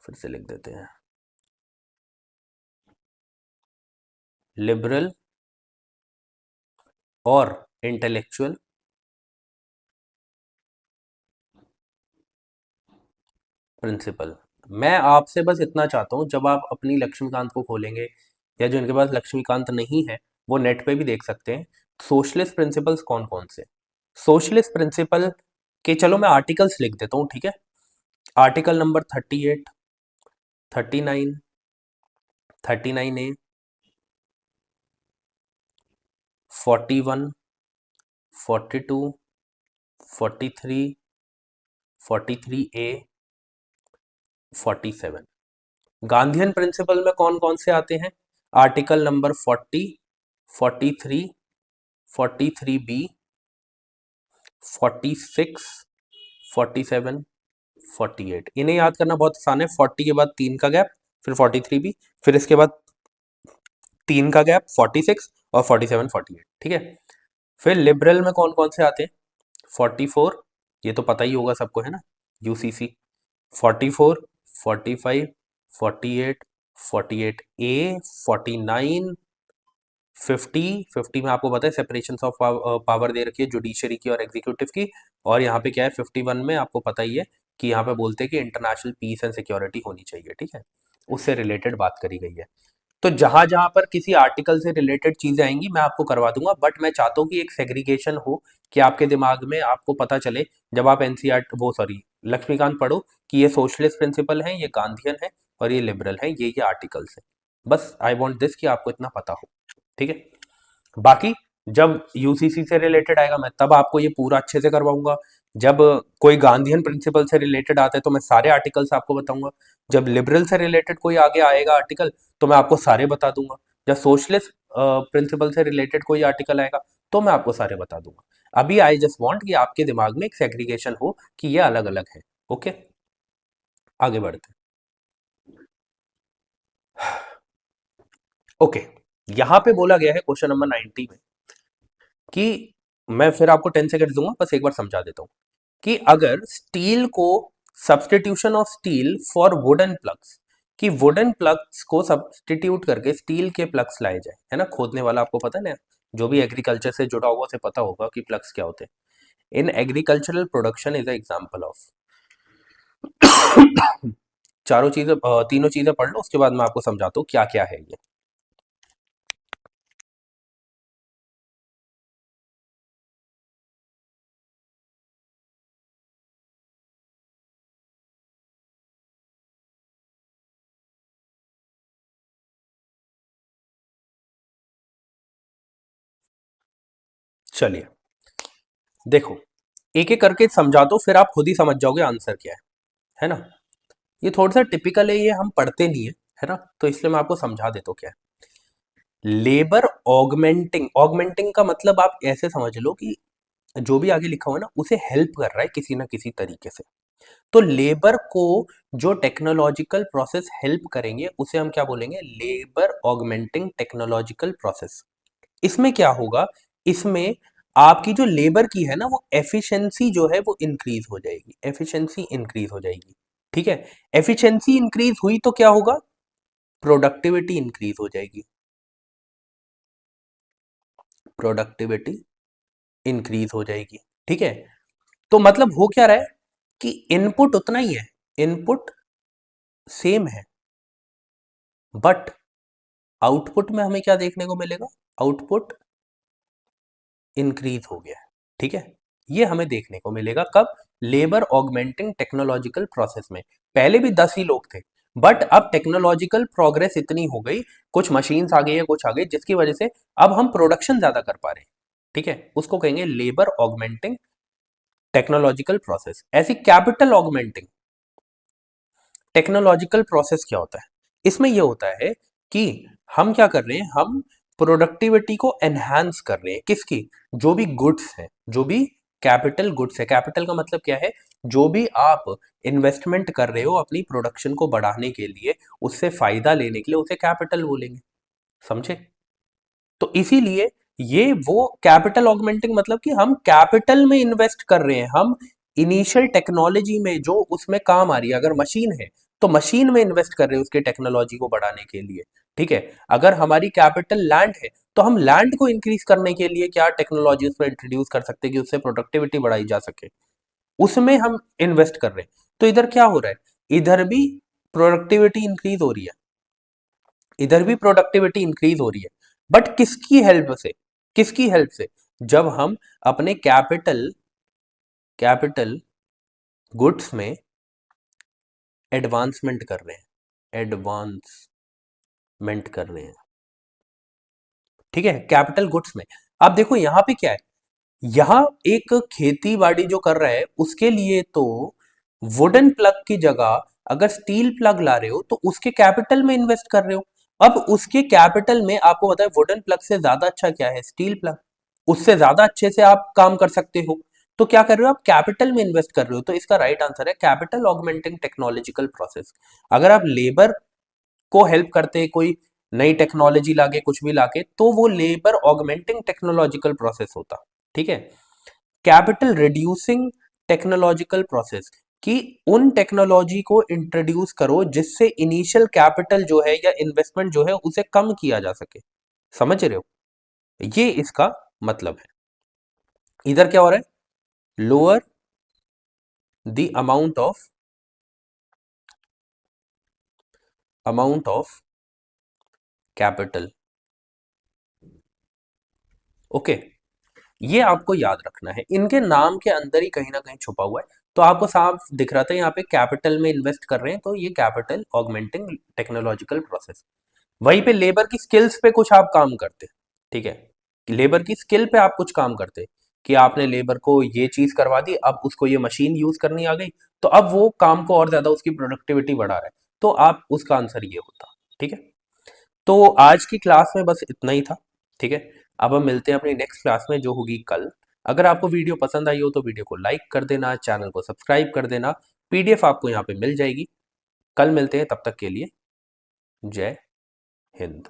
फिर से लिख देते हैं, लिबरल और इंटेलेक्चुअल प्रिंसिपल। मैं आपसे बस इतना चाहता हूं, जब आप अपनी लक्ष्मीकांत को खोलेंगे, या जो इनके पास लक्ष्मीकांत नहीं है वो नेट पे भी देख सकते हैं, सोशलिस्ट प्रिंसिपल्स कौन कौन से। सोशलिस्ट प्रिंसिपल के, चलो मैं आर्टिकल्स लिख देता हूँ, ठीक है। Article number 38, 39, 39A, 41, 42, 43, 43A, 47। Gandhian principal में कौन कौन से आते हैं? Article number 40, 43, 43B, 46, 47, 48। इन्हें याद करना बहुत आसान है, 40 के बाद 3 का गैप, फिर 43B, फिर इसके बाद 3 का गैप, 46, और 47, 48, ठीक है। फिर लिबरल में कौन कौन से आते हैं? 44, ये तो पता ही होगा सबको, है ना, यूसीसी। 44, 45, 48, 48A, 49, 50, 50 में आपको पता है सेपरेशन ऑफ पावर दे रखी है, जुडिशरी की और एग्जीक्यूटिव की। और यहाँ पे क्या है, 51 में आपको पता ही है कि यहाँ पे बोलते हैं कि इंटरनेशनल पीस एंड सिक्योरिटी होनी चाहिए, ठीक है, उससे रिलेटेड बात करी गई है। तो जहां जहां पर किसी आर्टिकल से रिलेटेड चीजें आएंगी मैं आपको करवा दूंगा, बट मैं चाहता हूँ कि एक सेग्रीगेशन हो, कि आपके दिमाग में आपको पता चले, जब आप एनसीआर, वो सॉरी, लक्ष्मीकांत पढ़ो, कि ये सोशलिस्ट प्रिंसिपल है, ये गांधीयन है, और ये लिबरल है, ये आर्टिकल्स है। बस आई वॉन्ट दिस कि आपको इतना पता हो, ठीक है। बाकी जब यूसीसी से रिलेटेड आएगा मैं तब आपको ये पूरा अच्छे से करवाऊंगा। जब कोई गांधीयन प्रिंसिपल से रिलेटेड आता है तो मैं सारे आर्टिकल्स आपको बताऊंगा। जब लिबरल से रिलेटेड कोई आगे आएगा आर्टिकल तो मैं आपको सारे बता दूंगा। जब सोशलिस्ट प्रिंसिपल से रिलेटेड कोई आर्टिकल आएगा तो मैं आपको सारे बता दूंगा। अभी आई जस्ट वांट कि आपके दिमाग में एक सेग्रीगेशन हो कि ये अलग अलग है। ओके, आगे बढ़ते हैं। ओके, यहाँ पे बोला गया है क्वेश्चन नंबर 90 में कि, मैं फिर आपको 10 सेकंड दूंगा, बस एक बार समझा देता हूं, कि अगर स्टील को, substitution of steel for wooden plugs, कि वुडन प्लग्स को सब्सटीट्यूट करके स्टील के प्लग्स लाए जाए, है ना, खोदने वाला आपको पता है ना, जो भी एग्रीकल्चर से जुड़ा हुआ उसे पता होगा कि प्लग्स क्या होते हैं। In agricultural production is example of, चारों चीजें, तीनों चीजें पढ़ लो, उसके बाद मैं आपको समझाता हूँ क्या क्या है ये। चलिए देखो, एक एक करके समझा दो, फिर आप खुद ही समझ जाओगे आंसर क्या है ना। ये थोड़ा सा टिपिकल है, ये हम पढ़ते नहीं है ना, तो इसलिए मैं आपको समझा देता हूँ क्या है। लेबर ऑगमेंटिंग, ऑगमेंटिंग का मतलब आप ऐसे समझ लो कि जो भी आगे लिखा हुआ है ना उसे हेल्प कर रहा है किसी ना किसी तरीके से। तो लेबर को जो टेक्नोलॉजिकल प्रोसेस हेल्प करेंगे उसे हम क्या बोलेंगे, लेबर ऑगमेंटिंग टेक्नोलॉजिकल प्रोसेस। इसमें क्या होगा, इसमें आपकी जो लेबर की है ना वो एफिशिएंसी जो है वो इंक्रीज हो जाएगी, एफिशिएंसी इंक्रीज हो जाएगी। ठीक है, एफिशिएंसी इंक्रीज हुई तो क्या होगा, प्रोडक्टिविटी इंक्रीज हो जाएगी, प्रोडक्टिविटी इंक्रीज हो जाएगी। ठीक है, तो मतलब हो क्या रहा है कि इनपुट उतना ही है, इनपुट सेम है, बट आउटपुट में हमें क्या देखने को मिलेगा, आउटपुट इंक्रीज हो गया है। ठीक है, ये हमें देखने को मिलेगा कब, लेबर ऑगमेंटिंग टेक्नोलॉजिकल प्रोसेस में। पहले भी 10 ही लोग थे, बट अब टेक्नोलॉजिकल प्रोग्रेस इतनी हो गई, कुछ मशीन्स आ गई है, कुछ आ गई, जिसकी वजह से अब हम प्रोडक्शन ज्यादा कर पा रहे हैं। ठीक है, उसको कहेंगे लेबर ऑगमेंटिंग टेक्नोलॉजिकल प्रोसेस। ऐसी कैपिटल ऑगमेंटिंग टेक्नोलॉजिकल प्रोसेस क्या होता है, इसमें यह होता है कि हम क्या कर रहे हैं, हम प्रोडक्टिविटी को एनहांस कर रहे हैं, किसकी, जो भी गुड्स है, जो भी कैपिटल गुड्स है। कैपिटल का मतलब क्या है, जो भी आप इन्वेस्टमेंट कर रहे हो अपनी प्रोडक्शन को बढ़ाने के लिए, उससे फायदा लेने के लिए, उसे कैपिटल बोलेंगे। समझे, तो इसीलिए ये वो कैपिटल ऑगमेंटिंग मतलब कि हम कैपिटल में इन्वेस्ट कर रहे हैं, हम इनिशियल टेक्नोलॉजी में जो उसमें काम आ रही है, अगर मशीन है तो मशीन में इन्वेस्ट कर रहे हैं उसके टेक्नोलॉजी को बढ़ाने के लिए। ठीक है, अगर हमारी कैपिटल लैंड है तो हम लैंड को इंक्रीज करने के लिए क्या टेक्नोलॉजी उसमें इंट्रोड्यूस कर सकते हैं कि उससे प्रोडक्टिविटी बढ़ाई जा सके, उसमें हम इन्वेस्ट कर रहे हैं। तो इधर क्या हो रहा है, इधर भी प्रोडक्टिविटी इंक्रीज हो रही है, इधर भी प्रोडक्टिविटी इंक्रीज हो रही है, बट किसकी हेल्प से, किसकी हेल्प से, जब हम अपने कैपिटल कैपिटल गुड्स में एडवांसमेंट कर रहे हैं, एडवांसमेंट कर रहे हैं। ठीक है, कैपिटल गुड्स में। अब देखो यहां पे क्या है, यहां एक खेती बाड़ी जो कर रहा है उसके लिए तो वुडन प्लग की जगह अगर स्टील प्लग ला रहे हो तो उसके कैपिटल में इन्वेस्ट कर रहे हो। अब उसके कैपिटल में आपको पता है वुडन प्लग से ज्यादा अच्छा क्या है, स्टील प्लग, उससे ज्यादा अच्छे से आप काम कर सकते हो। तो क्या कर रहे हो आप, कैपिटल में इन्वेस्ट कर रहे हो। तो इसका राइट आंसर है कैपिटल ऑगमेंटिंग टेक्नोलॉजिकल प्रोसेस। अगर आप लेबर को हेल्प करते कोई नई टेक्नोलॉजी लाके, कुछ भी लाके, तो वो लेबर ऑगमेंटिंग टेक्नोलॉजिकल प्रोसेस होता। ठीक है, कैपिटल रिड्यूसिंग टेक्नोलॉजिकल प्रोसेस, कि उन टेक्नोलॉजी को इंट्रोड्यूस करो जिससे इनिशियल कैपिटल जो है या इन्वेस्टमेंट जो है उसे कम किया जा सके। समझ रहे हो, ये इसका मतलब है। इधर क्या हो रहा है, lower the amount of capital. Okay, ये आपको याद रखना है, इनके नाम के अंदर ही कहीं ना कहीं छुपा हुआ है। तो आपको साफ दिख रहा था यहाँ पे कैपिटल में इन्वेस्ट कर रहे हैं, तो ये कैपिटल ऑगमेंटिंग टेक्नोलॉजिकल प्रोसेस। वहीं पे लेबर की स्किल्स पे कुछ आप काम करते। ठीक है, लेबर की स्किल पे आप कुछ काम करते कि आपने लेबर को ये चीज करवा दी, अब उसको ये मशीन यूज करनी आ गई, तो अब वो काम को और ज्यादा उसकी प्रोडक्टिविटी बढ़ा रहा है, तो आप उसका आंसर ये होता। ठीक है, तो आज की क्लास में बस इतना ही था। ठीक है, अब हम मिलते हैं अपनी नेक्स्ट क्लास में जो होगी कल। अगर आपको वीडियो पसंद आई हो तो वीडियो को लाइक कर देना, चैनल को सब्सक्राइब कर देना, पीडीएफ आपको यहाँ पे मिल जाएगी। कल मिलते हैं, तब तक के लिए जय हिंद।